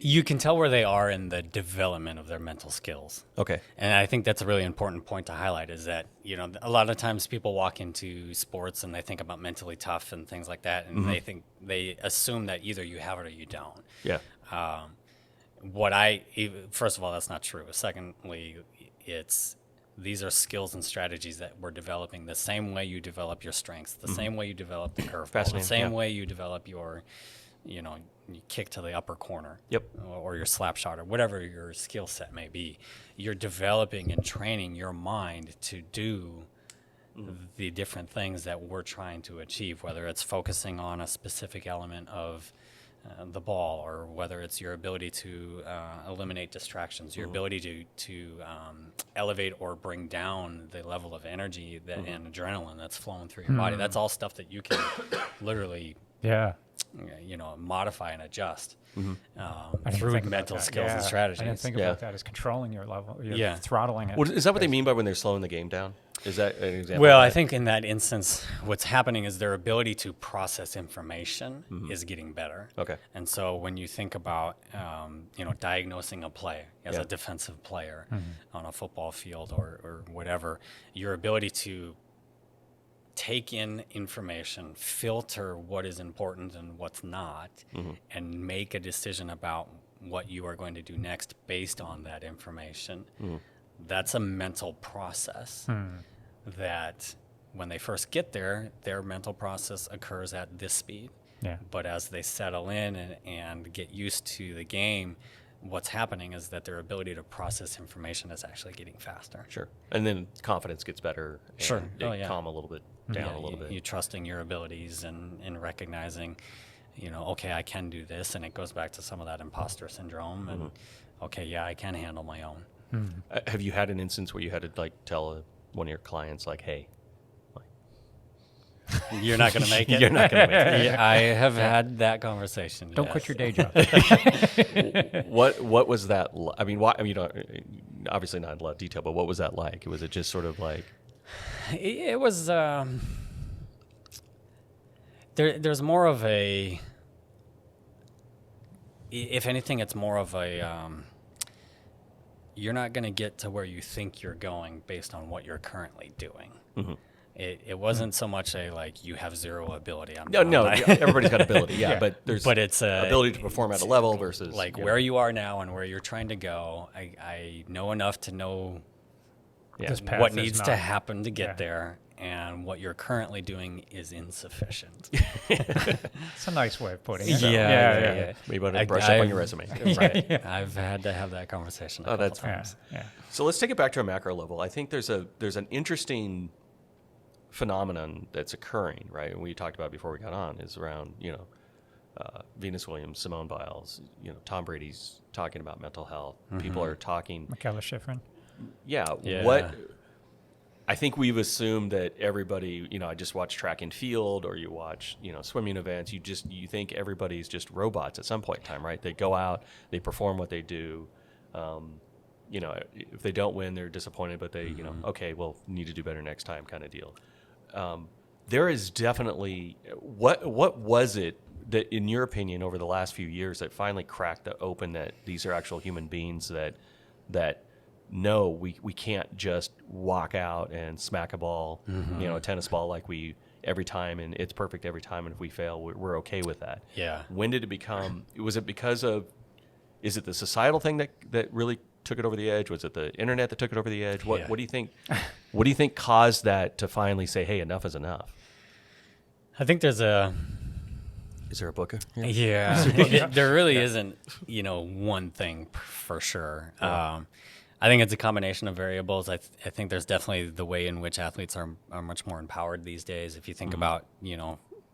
You can tell where they are in the development of their mental skills. Okay. And I think that's a really important point to highlight, is that, a lot of times people walk into sports and they think about mentally tough and things like that. And they assume that either you have it or you don't. Yeah. First of all, that's not true. Secondly, these are skills and strategies that we're developing the same way you develop your strengths, the same way you develop the curveball, the same way you develop your, you kick to the upper corner, or your slap shot, or whatever your skill set may be. You're developing and training your mind to do the different things that we're trying to achieve, whether it's focusing on a specific element of the ball, or whether it's your ability to eliminate distractions, your ability to elevate or bring down the level of energy and adrenaline that's flowing through your body. That's all stuff that you can literally modify and adjust through mental skills and strategies. I didn't think about that as controlling your level, throttling it. Is that what they mean by when they're slowing the game down? Is that an example? Well, I think in that instance, what's happening is their ability to process information is getting better. Okay. And so when you think about, diagnosing a play as a defensive player on a football field or whatever, your ability to take in information, filter what is important and what's not, and make a decision about what you are going to do next based on that information. That's a mental process that when they first get there, their mental process occurs at this speed. Yeah. But as they settle in and get used to the game, what's happening is that their ability to process information is actually getting faster. Sure. And then confidence gets better. And calm a little bit down a little bit. You trusting your abilities and recognizing, okay, I can do this. And it goes back to some of that imposter syndrome. And okay, I can handle my own. Have you had an instance where you had to tell one of your clients, hey, you're not going to make it? You're not going to make it. I have had that conversation. Don't quit your day job. What was that? I mean, why? I mean, obviously not in a lot of detail, but what was that like? Was it just sort of like? It was. There's more of a. If anything, it's more of a. You're not going to get to where you think you're going based on what you're currently doing. It wasn't so much you have zero ability. No, everybody's got ability, but it's ability to perform at a level versus where you are now and where you're trying to go. I know enough to know what needs to happen to get there, and what you're currently doing is insufficient. It's a nice way of putting it. Yeah. Maybe want to brush up on your resume. Right. I've had to have that conversation a couple times. Yeah. So let's take it back to a macro level. I think there's an interesting phenomenon that's occurring, right? And we talked about before we got on is around, Venus Williams, Simone Biles, Tom Brady's talking about mental health. People are talking. Michaela Schifrin. Yeah. What? I think we've assumed that everybody, I just watch track and field, or you watch, swimming events. You think everybody's just robots at some point in time, right? They go out, they perform what they do. If they don't win, they're disappointed, but they, okay, well, need to do better next time, kind of deal. There is definitely what was it that, in your opinion, over the last few years, that finally cracked open that these are actual human beings that no, we can't just walk out and smack a ball, a tennis ball like we every time, and it's perfect every time, and if we fail, we're okay with that. Yeah. When did it become? Was it because of? Is it the societal thing that really took it over the edge? Was it the internet that took it over the edge? What do you think? What do you think caused that to finally say, "Hey, enough is enough"? I think there's a. Is there a book? There really isn't, one thing for sure. Yeah. I think it's a combination of variables. I think there's definitely the way in which athletes are much more empowered these days. If you think about,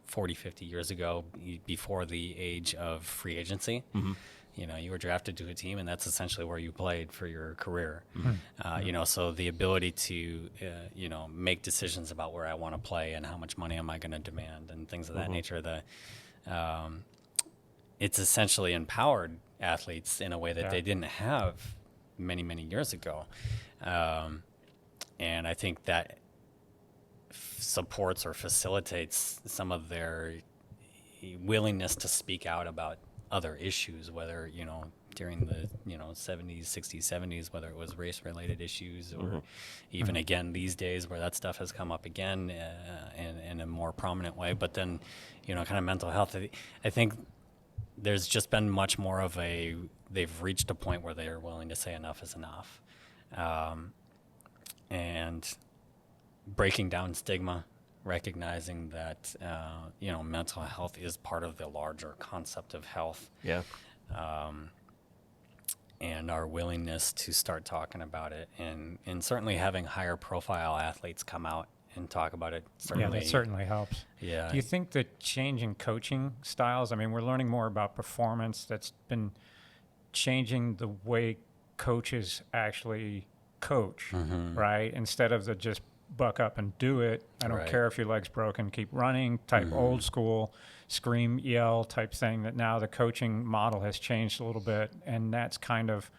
40, 50 years ago, before the age of free agency, you were drafted to a team, and that's essentially where you played for your career. So the ability to, make decisions about where I want to play and how much money am I going to demand and things of that nature, it's essentially empowered athletes in a way that they didn't have many, many years ago. And I think that supports or facilitates some of their willingness to speak out about other issues, whether, during the, 70s, 60s, 70s, whether it was race-related issues or even again these days where that stuff has come up again in a more prominent way. But then, kind of mental health, I think there's just been much more of they've reached a point where they're willing to say enough is enough. And breaking down stigma, recognizing that, mental health is part of the larger concept of health. Yeah. And our willingness to start talking about it, and certainly having higher profile athletes come out and talk about it. That certainly helps. Yeah. Do you think the change in coaching styles, we're learning more about performance, that's been changing the way coaches actually coach, right? Instead of the just buck up and do it, I don't care if your leg's broken, keep running type old school scream, yell type thing, that now the coaching model has changed a little bit, and that's kind of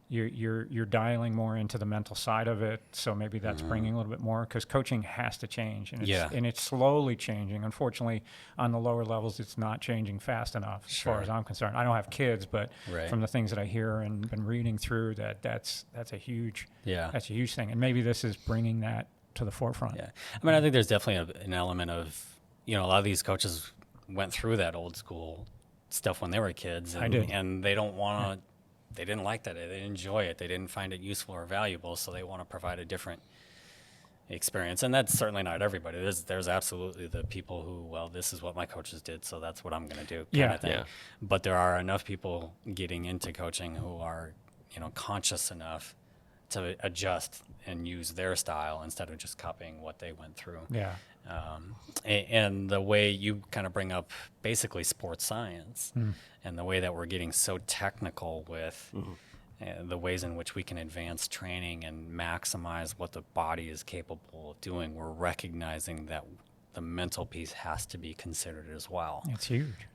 you're dialing more into the mental side of it, so maybe that's bringing a little bit more, because coaching has to change, and it's slowly changing. Unfortunately, on the lower levels, it's not changing fast enough as far as I'm concerned. I don't have kids, but from the things that I hear and been reading through, that's a huge thing, and maybe this is bringing that to the forefront. Yeah, I think there's definitely an element of, a lot of these coaches went through that old school stuff when they were kids, and they don't want to. They didn't like that. They didn't enjoy it. They didn't find it useful or valuable, so they want to provide a different experience. And that's certainly not everybody. There's absolutely the people who, well, this is what my coaches did, so that's what I'm going to do kind of thing. Yeah. But there are enough people getting into coaching who are, conscious enough to adjust and use their style instead of just copying what they went through. Yeah. And the way you kind of bring up basically sports science and the way that we're getting so technical with the ways in which we can advance training and maximize what the body is capable of doing, we're recognizing that the mental piece has to be considered as well. It's huge.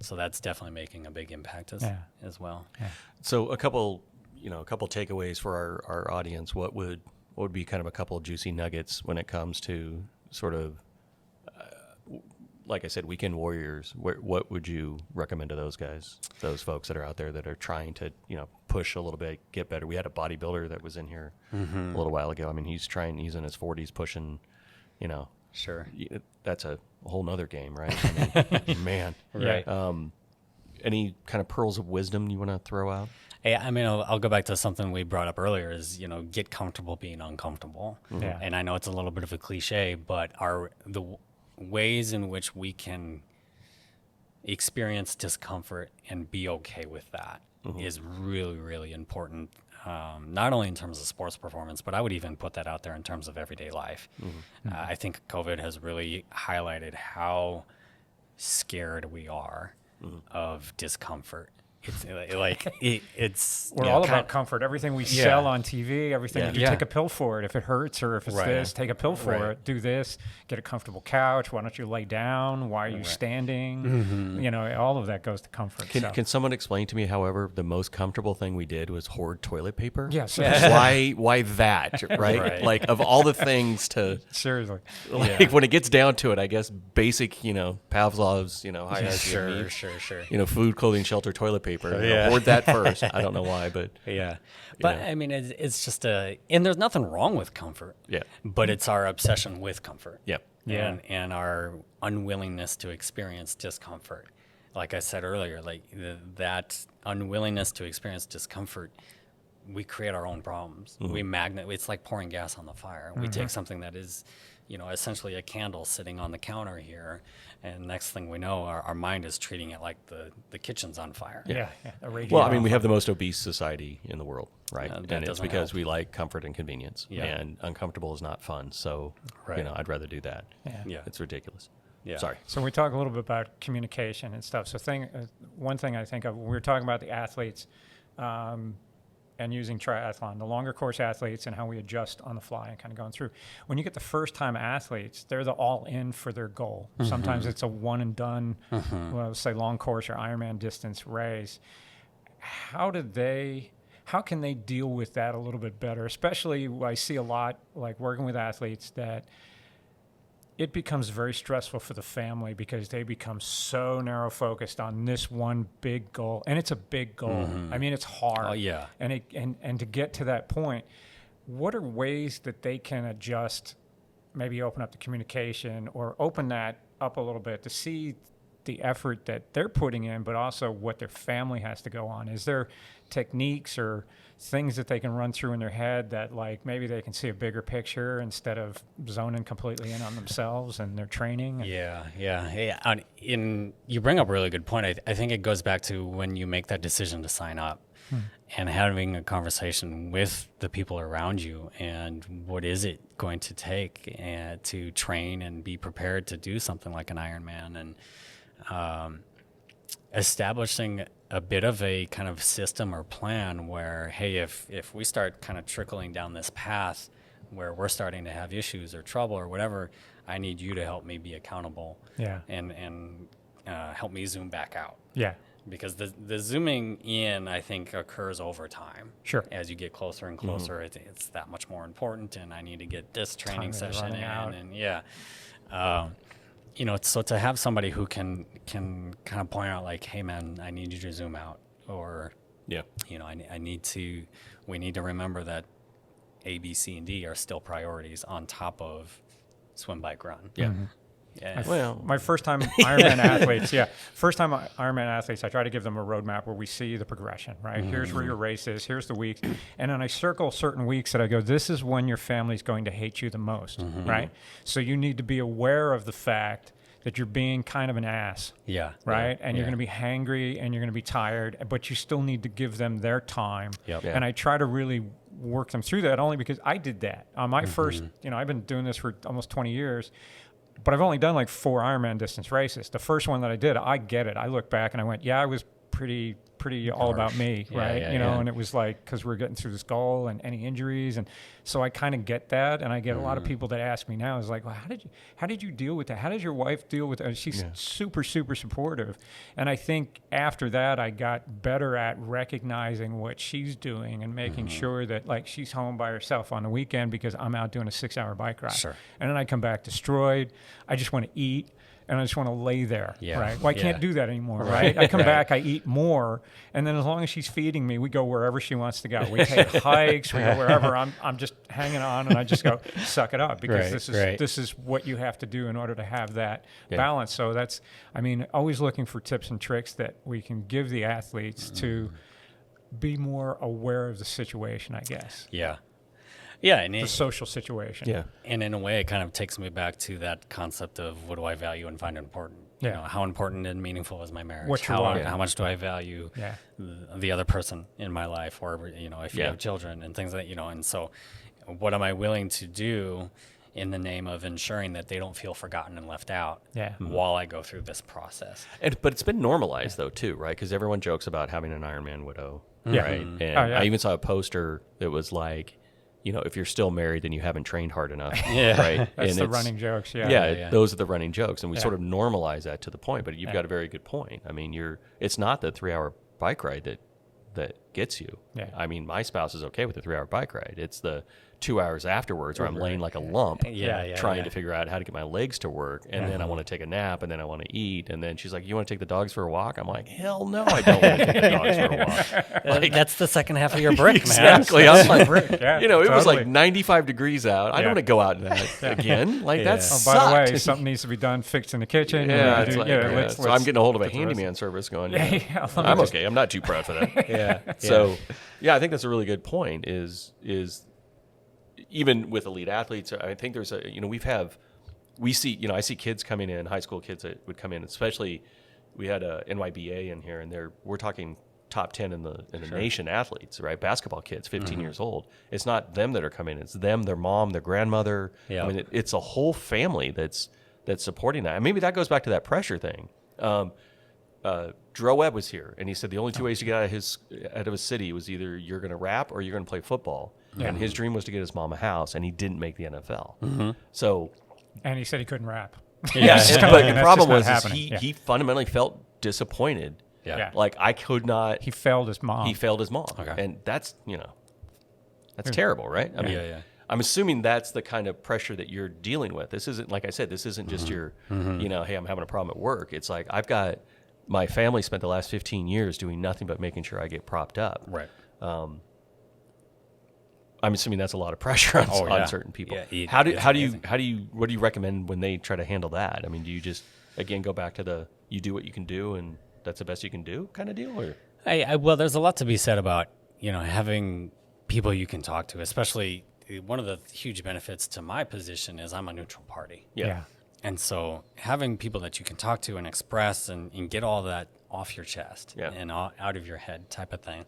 So that's definitely making a big impact as well. Yeah. So a couple takeaways for our audience. What would be kind of a couple of juicy nuggets when it comes to sort of, like I said, weekend warriors? What would you recommend to those guys, those folks that are out there that are trying to, push a little bit, get better? We had a bodybuilder that was in here a little while ago. He's in his 40s pushing, Sure. That's a whole nother game, right? Man. Right. Any kind of pearls of wisdom you want to throw out? Yeah, I'll go back to something we brought up earlier is, get comfortable being uncomfortable. Yeah. And I know it's a little bit of a cliche, but the ways in which we can experience discomfort and be okay with that is really, really important, not only in terms of sports performance, but I would even put that out there in terms of everyday life. I think COVID has really highlighted how scared we are of discomfort. It's we're all about comfort. Everything we sell on TV, everything you take a pill for it. If it hurts or if it's this, take a pill for it. Do this. Get a comfortable couch. Why don't you lay down? Why are you standing? All of that goes to comfort. Can someone explain to me, however, the most comfortable thing we did was hoard toilet paper? Yes. Why that? Right? Like of all the things to seriously, when it gets down to it, I guess basic, Pavlov's, hierarchy of needs. Sure. Food, clothing, shelter, toilet paper. paper. Yeah. Hoard that first. I don't know why, but But know. I mean, it's just and there's nothing wrong with comfort. Yeah. But it's our obsession with comfort. Yeah. And our unwillingness to experience discomfort. Like I said earlier, like that unwillingness to experience discomfort, we create our own problems. It's like pouring gas on the fire. We take something that is, essentially a candle sitting on the counter here, and next thing we know, our mind is treating it like the kitchen's on fire. Yeah. A raging Well, I mean, we bonfire. have the most obese society in the world, right? that And it's doesn't because help. we like comfort and convenience. Yeah. And uncomfortable is not fun. So, Right. I'd rather do that. Yeah. It's ridiculous. Yeah. Sorry. So we talk a little bit about communication and stuff. So one thing I think of, we were talking about the athletes and using triathlon, the longer course athletes and how we adjust on the fly and kind of going through. When you get the first time athletes, they're the all in for their goal. Sometimes it's a one and done, well, say long course or Ironman distance race. How can they deal with that a little bit better? Especially I see a lot like working with athletes that it becomes very stressful for the family because they become so narrow focused on this one big goal, and it's a big goal. I mean, it's hard. Oh, yeah. And to get to that point, what are ways that they can adjust, maybe open up the communication or open that up a little bit to see the effort that they're putting in, but also what their family has to go on? Is there techniques or things that they can run through in their head that, like, maybe they can see a bigger picture instead of zoning completely in on themselves and their training? Yeah. And you bring up a really good point. I think it goes back to when you make that decision to sign up and having a conversation with the people around you, and what is it going to take to train and be prepared to do something like an Ironman, and establishing a bit of a kind of system or plan where, hey, if we start kind of trickling down this path where we're starting to have issues or trouble or whatever, I need you to help me be accountable. Yeah. And help me zoom back out. Yeah. Because the zooming in, I think, occurs over time. Sure. As you get closer and closer, it's that much more important, and I need to get this training Time is session running in, out. and so to have somebody who can kind of point out, like, hey man, I need you to zoom out, or we need to remember that A, B, C, and D are still priorities on top of swim, bike, run. Yeah. Yeah. Well, My first time Ironman athletes, Ironman athletes, I try to give them a roadmap where we see the progression, right? Here's where your race is, here's the weeks. And then I circle certain weeks that I go, this is when your family's going to hate you the most, right? So you need to be aware of the fact that you're being kind of an ass, Yeah. right? And you're going to be hangry and you're going to be tired, but you still need to give them their time. Yep. Yeah. And I try to really work them through that, only because I did that. On my first, I've been doing this for almost 20 years, but I've only done like 4 Ironman distance races. The first one that I did, I get it. I look back and I went, yeah, I was pretty all about me, Yeah, right? yeah, you know, yeah. and it was like, because we're getting through this goal and any injuries. And so I kind of get that. And I get a lot of people that ask me now is like, well, how did you deal with that? How does your wife deal with that? She's super, super supportive. And I think after that, I got better at recognizing what she's doing and making sure that, like, she's home by herself on the weekend because I'm out doing a 6-hour bike ride. Sure. And then I come back destroyed. I just want to eat. And I just want to lay there, Yeah. right? Well, I can't Yeah. do that anymore, right? I come back, I eat more, and then as long as she's feeding me, we go wherever she wants to go. We take hikes, we go wherever. I'm just hanging on, and I just go, suck it up, because this is what you have to do in order to have that balance. So that's, always looking for tips and tricks that we can give the athletes to be more aware of the situation, I guess. Yeah. Yeah. And The social situation. yeah. And in a way, it kind of takes me back to that concept of what do I value and find important. Yeah. How important and meaningful is my marriage? What's your why? How much do I value Yeah. the other person in my life, or if you have children and things that and so what am I willing to do in the name of ensuring that they don't feel forgotten and left out while I go through this process? But it's been normalized though too, right? Because everyone jokes about having an Ironman widow, Yeah. right? Mhm. And Oh, yeah. I even saw a poster that was like, if you're still married, then you haven't trained hard enough, Yeah. right? That's And the it's- running jokes, Yeah, those are the running jokes, and we Yeah. sort of normalize that to the point. But you've got a very good point. It's not the 3-hour bike ride that gets you. Yeah. My spouse is okay with the 3-hour bike ride. It's the 2 hours afterwards, or I'm laying like a lump, trying yeah. to figure out how to get my legs to work, and then I want to take a nap, and then I want to eat, and then she's like, "You want to take the dogs for a walk?" I'm like, "Hell no, I don't want to take the dogs for a walk." Like, That's the second half of your brick, exactly. man. I'm like, Yeah, it was totally. like 95 degrees out. I Yeah. don't want to go out in that again. Like that Oh, sucked. by the way, something needs to be done, fixed in the kitchen. Yeah, let's so I'm getting a hold of a get the rest handyman service going, Yeah, I'm okay. I'm not too proud for that. Yeah. So, yeah, I think that's a really good point is even with elite athletes, I think there's we see, I see kids coming in, high school kids that would come in, especially we had a NYBA in here, and we're talking top 10 in the nation athletes, right? Basketball kids, 15 years old. It's not them that are coming. It's them, their mom, their grandmother. Yeah. I mean, it's a whole family that's supporting that. And maybe that goes back to that pressure thing. Dro Webb was here, and he said the only two ways to get out of his city was either you're going to rap or you're going to play football. Yeah. And his dream was to get his mom a house, and he didn't make the NFL. So, And he said he couldn't rap. yeah, just but kinda- the that's problem just not was happening. Yeah. he fundamentally felt disappointed. Yeah. Like I could not. He failed his mom. He failed his mom, Okay. and that's that's terrible, right? I mean, Yeah. I'm assuming that's the kind of pressure that you're dealing with. This isn't, like I said, this isn't just your, hey, I'm having a problem at work. It's like I've got my family spent the last 15 years doing nothing but making sure I get propped up. Right. I'm assuming that's a lot of pressure on certain people. Yeah, what do you recommend when they try to handle that? I mean, do you just again go back to you do what you can do and that's the best you can do kind of deal, or? Well, there's a lot to be said about having people you can talk to, especially one of the huge benefits to my position is I'm a neutral party. Yeah. And so having people that you can talk to and express and get all that off your chest and out of your head type of thing.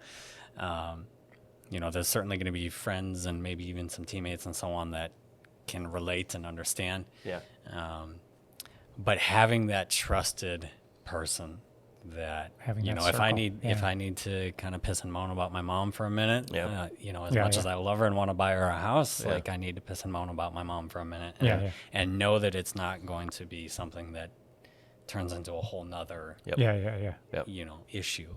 There's certainly going to be friends and maybe even some teammates and so on that can relate and understand. Yeah. But having that trusted person that, Having that if I circle, need to kind of piss and moan about my mom for a minute, as Yeah, much yeah. as I love her and want to buy her a house, like I need to piss and moan about my mom for a minute and know that it's not going to be something that turns into a whole nother, Yeah. issue.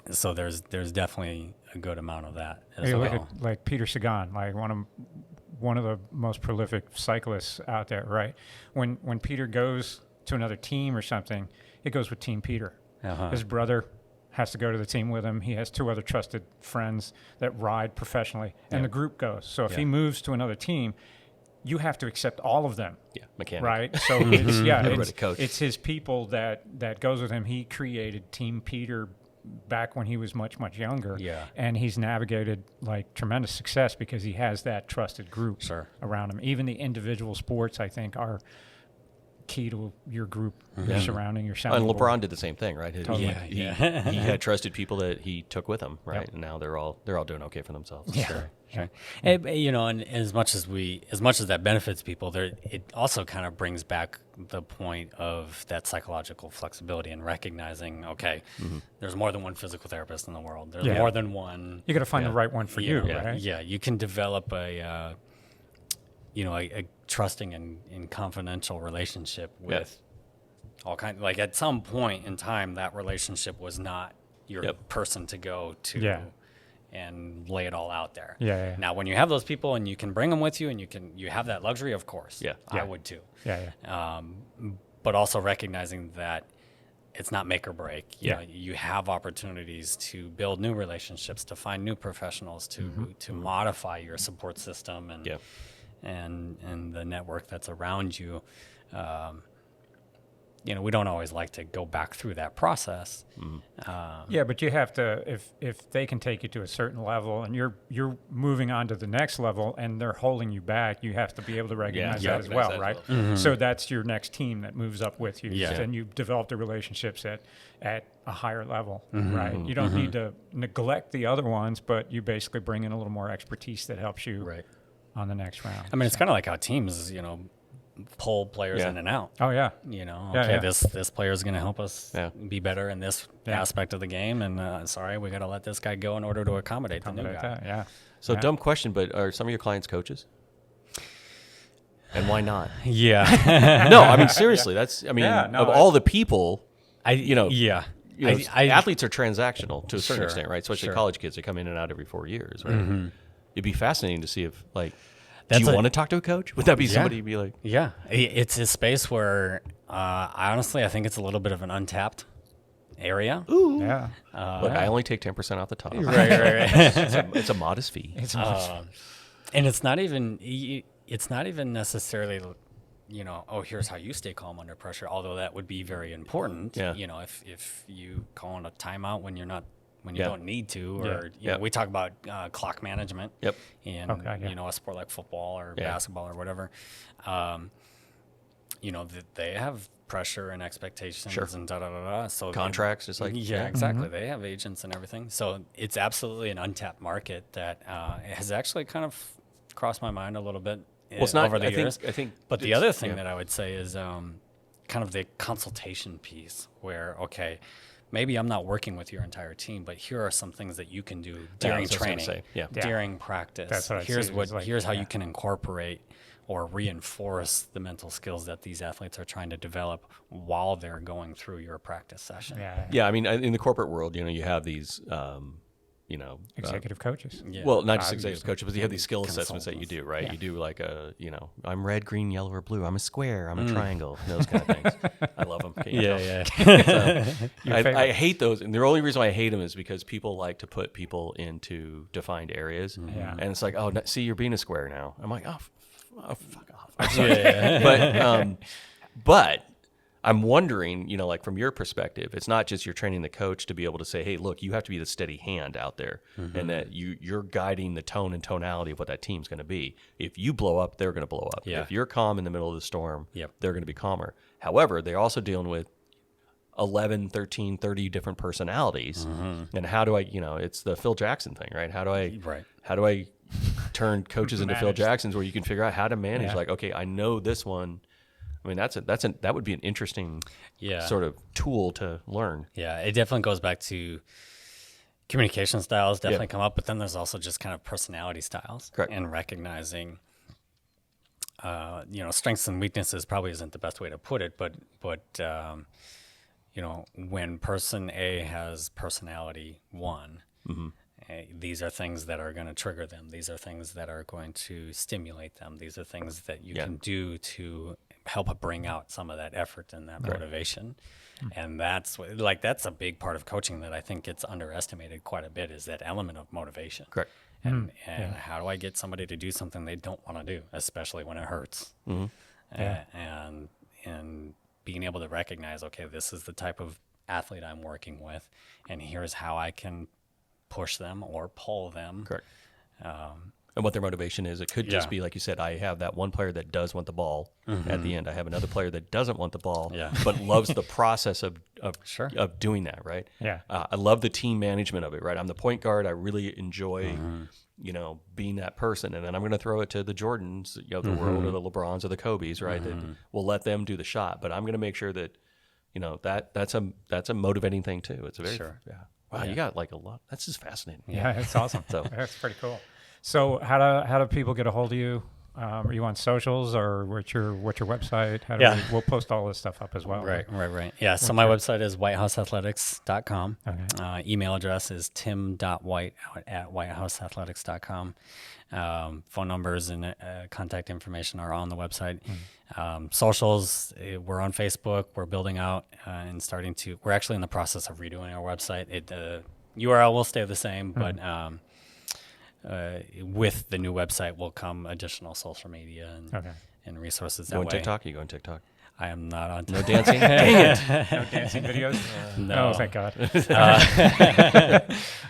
So there's definitely a good amount of that as You well. look at like Peter Sagan, like one of the most prolific cyclists out there, right? When Peter goes to another team or something, it goes with Team Peter. His brother has to go to the team with him. He has two other trusted friends that ride professionally, and the group goes. So if he moves to another team, you have to accept all of them. Yeah, mechanic. Right? So it's, coach. it's his people that goes with him. He created Team Peter back when he was much, much younger. Yeah. And he's navigated like tremendous success because he has that trusted group around him. Even the individual sports, I think, are key to your group surrounding your sounding And LeBron board. did the same thing, right? Totally. He had trusted people that he took with him, right? And now they're all doing okay for themselves. Yeah. Sure. And as much as that benefits people, it also kind of brings back the point of that psychological flexibility and recognizing, okay, there's more than one physical therapist in the world. There's more than one. You got to find the right one for you, right? Yeah, you can develop a trusting and confidential relationship with all kinds. Like at some point in time, that relationship was not your person to go to and lay it all out there. Yeah. Now, when you have those people and you can bring them with you and you have that luxury, of course. I would too. But also recognizing that it's not make or break. You know, you have opportunities to build new relationships, to find new professionals, to modify your support system and the network that's around you. We don't always like to go back through that process. But you have to, if they can take you to a certain level and you're moving on to the next level and they're holding you back, you have to be able to recognize that as well, right? So that's your next team that moves up with you. And you've developed the relationships at a higher level, right? You don't need to neglect the other ones, but you basically bring in a little more expertise that helps you on the next round. I mean, it's kind of like how teams, pull players in and out. Oh yeah. This player is going to help us be better in this aspect of the game, and sorry, we got to let this guy go in order to accommodate the new guy. So dumb question, but are some of your clients coaches? And why not? Yeah. No, I mean seriously, that's all the people, athletes are transactional to a certain extent, right? Especially college kids, they come in and out every 4 years, right? it'd be fascinating to see if like, That's do you a- want to talk to a coach? Would that be somebody to be like, Yeah, it's a space where I think it's a little bit of an untapped area. Yeah. look, I only take 10% off the top. Right. It's a modest fee. And it's not even necessarily, oh, here's how you stay calm under pressure, although that would be very important. Yeah. If you call in a timeout when you Yeah. don't need to, or Yeah. we talk about clock management. Yep. In a sport like football or Yeah. basketball or whatever, they have pressure and expectations Sure. and da da da da. So Contracts, just like yeah, exactly. They have agents and everything. So it's absolutely an untapped market that has actually kind of crossed my mind a little bit it's not- over the I think- years. I think but the it's- other thing yeah. that I would say is kind of the consultation piece where, okay, maybe I'm not working with your entire team, but here are some things that you can do during that's what I was training, gonna say. Yeah. during practice. That's what I here's see, what is like- here's how yeah. you can incorporate or reinforce the mental skills that these athletes are trying to develop while they're going through your practice session. Yeah. Yeah, I mean, in the corporate world, you have these, Executive coaches. Yeah. well, not just executive coaches, but you have these skill assessments that you Consultants. do, right? Yeah. You do like I'm red, green, yellow, or blue. I'm a square. I'm a triangle. Those kind of things. I love them. Yeah. I hate those, and the only reason why I hate them is because people like to put people into defined areas, Yeah. and it's like, oh, see, you're being a square now. I'm like, fuck off. But I'm wondering, like from your perspective, it's not just you're training the coach to be able to say, hey, look, you have to be the steady hand out there, and that you're guiding the tone and tonality of what that team's going to be. If you blow up, they're going to blow up. Yeah. If you're calm in the middle of the storm, Yep. they're going to be calmer. However, they're also dealing with 11, 13, 30 different personalities. And how do I, it's the Phil Jackson thing, right? How do I turn coaches into Phil Manage. Jacksons where you can figure out how to manage, Yeah. like, okay, I know this one. I mean, that would be an interesting sort of tool to learn. Yeah, it definitely goes back to communication styles definitely come up, but then there's also just kind of personality styles. Correct. And recognizing, strengths and weaknesses probably isn't the best way to put it, but when person A has personality 1, these are things that are going to trigger them. These are things that are going to stimulate them. These are things that you can do to help bring out some of that effort and that motivation. And that's a big part of coaching that I think gets underestimated quite a bit, is that element of motivation. Correct. And how do I get somebody to do something they don't want to do, especially when it hurts? And being able to recognize, okay, this is the type of athlete I'm working with, and here's how I can push them or pull them. Correct. And what their motivation is. It could just be, like you said, I have that one player that does want the ball at the end. I have another player that doesn't want the ball, but loves the process of doing that, right? Yeah. I love the team management of it, right? I'm the point guard. I really enjoy, being that person. And then I'm going to throw it to the Jordans, of the world, or the LeBrons or the Kobes, right? That we'll let them do the shot. But I'm going to make sure that, that's a motivating thing too. It's a very, wow, you got like a lot. That's just fascinating. Yeah, it's awesome. So- That's pretty cool. So how do people get a hold of you? Are you on socials, or what's your website? How do we'll post all this stuff up as well. Right. Yeah, so my website is whitehouseathletics.com. Okay. Email address is tim.white at whitehouseathletics.com. Phone numbers and contact information are on the website. Socials, we're on Facebook. We're building out and we're actually in the process of redoing our website. The URL will stay the same, but with the new website will come additional social media and resources that You way. on TikTok? You go on TikTok? I am not on No dancing? Dang it. No dancing videos? No. Oh, thank God.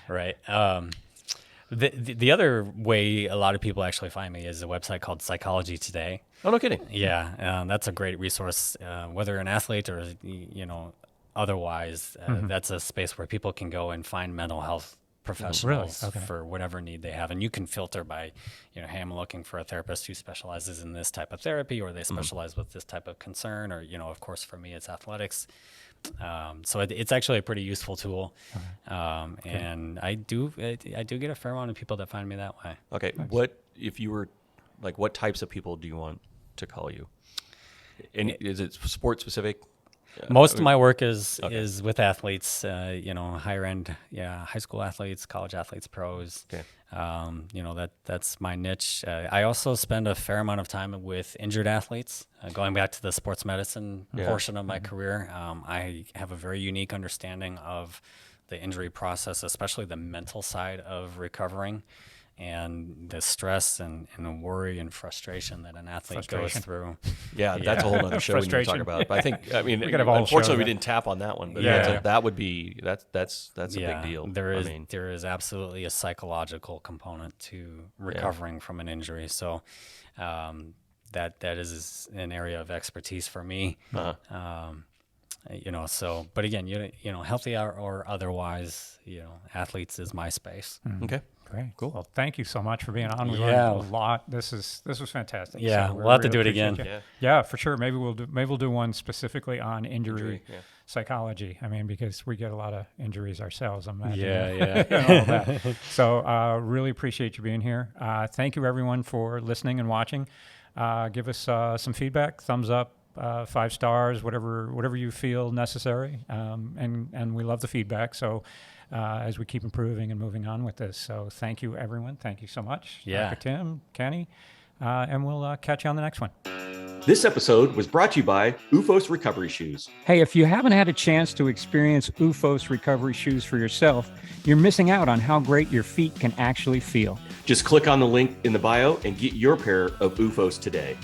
Right. The other way a lot of people actually find me is a website called Psychology Today. Oh, no kidding. Yeah, that's a great resource, whether an athlete or otherwise. That's a space where people can go and find mental health professionals Okay. for whatever need they have, and you can filter by, hey, I'm looking for a therapist who specializes in this type of therapy, or they specialize with this type of concern, or of course for me it's athletics. So it's actually a pretty useful tool, and I do get a fair amount of people that find me that way. Okay. What if you were what types of people do you want to call you? And is it sport specific? Most of my work is with athletes, higher end, high school athletes, college athletes, pros. Okay. That's my niche. I also spend a fair amount of time with injured athletes. Going back to the sports medicine portion of my career, I have a very unique understanding of the injury process, especially the mental side of recovering, and the stress and worry and frustration that an athlete goes through. Yeah, that's a whole other show we need to talk about. But I think, could have a whole unfortunately, show we then. didn't tap on that one. But Yeah. that's a big deal. There is absolutely a psychological component to recovering from an injury. So that is an area of expertise for me. But again, healthy or otherwise, athletes is my space. Okay. Great. Cool. Well, thank you so much for being on. We Yeah. learned a lot. This was fantastic. Yeah, So we we'll have to really do it appreciate again. you. Yeah, for sure. Maybe we'll do one specifically on injury psychology. I mean, because we get a lot of injuries ourselves. I'm imagining. Yeah. And all that. So really appreciate you being here. Thank you everyone for listening and watching. Give us some feedback, thumbs up, 5 stars, whatever you feel necessary. And we love the feedback. So as we keep improving and moving on with this. So thank you, everyone. Thank you so much. Yeah. Dr. Tim, Kenny, and we'll catch you on the next one. This episode was brought to you by UFOS Recovery Shoes. Hey, if you haven't had a chance to experience UFOS recovery shoes for yourself, you're missing out on how great your feet can actually feel. Just click on the link in the bio and get your pair of UFOS today.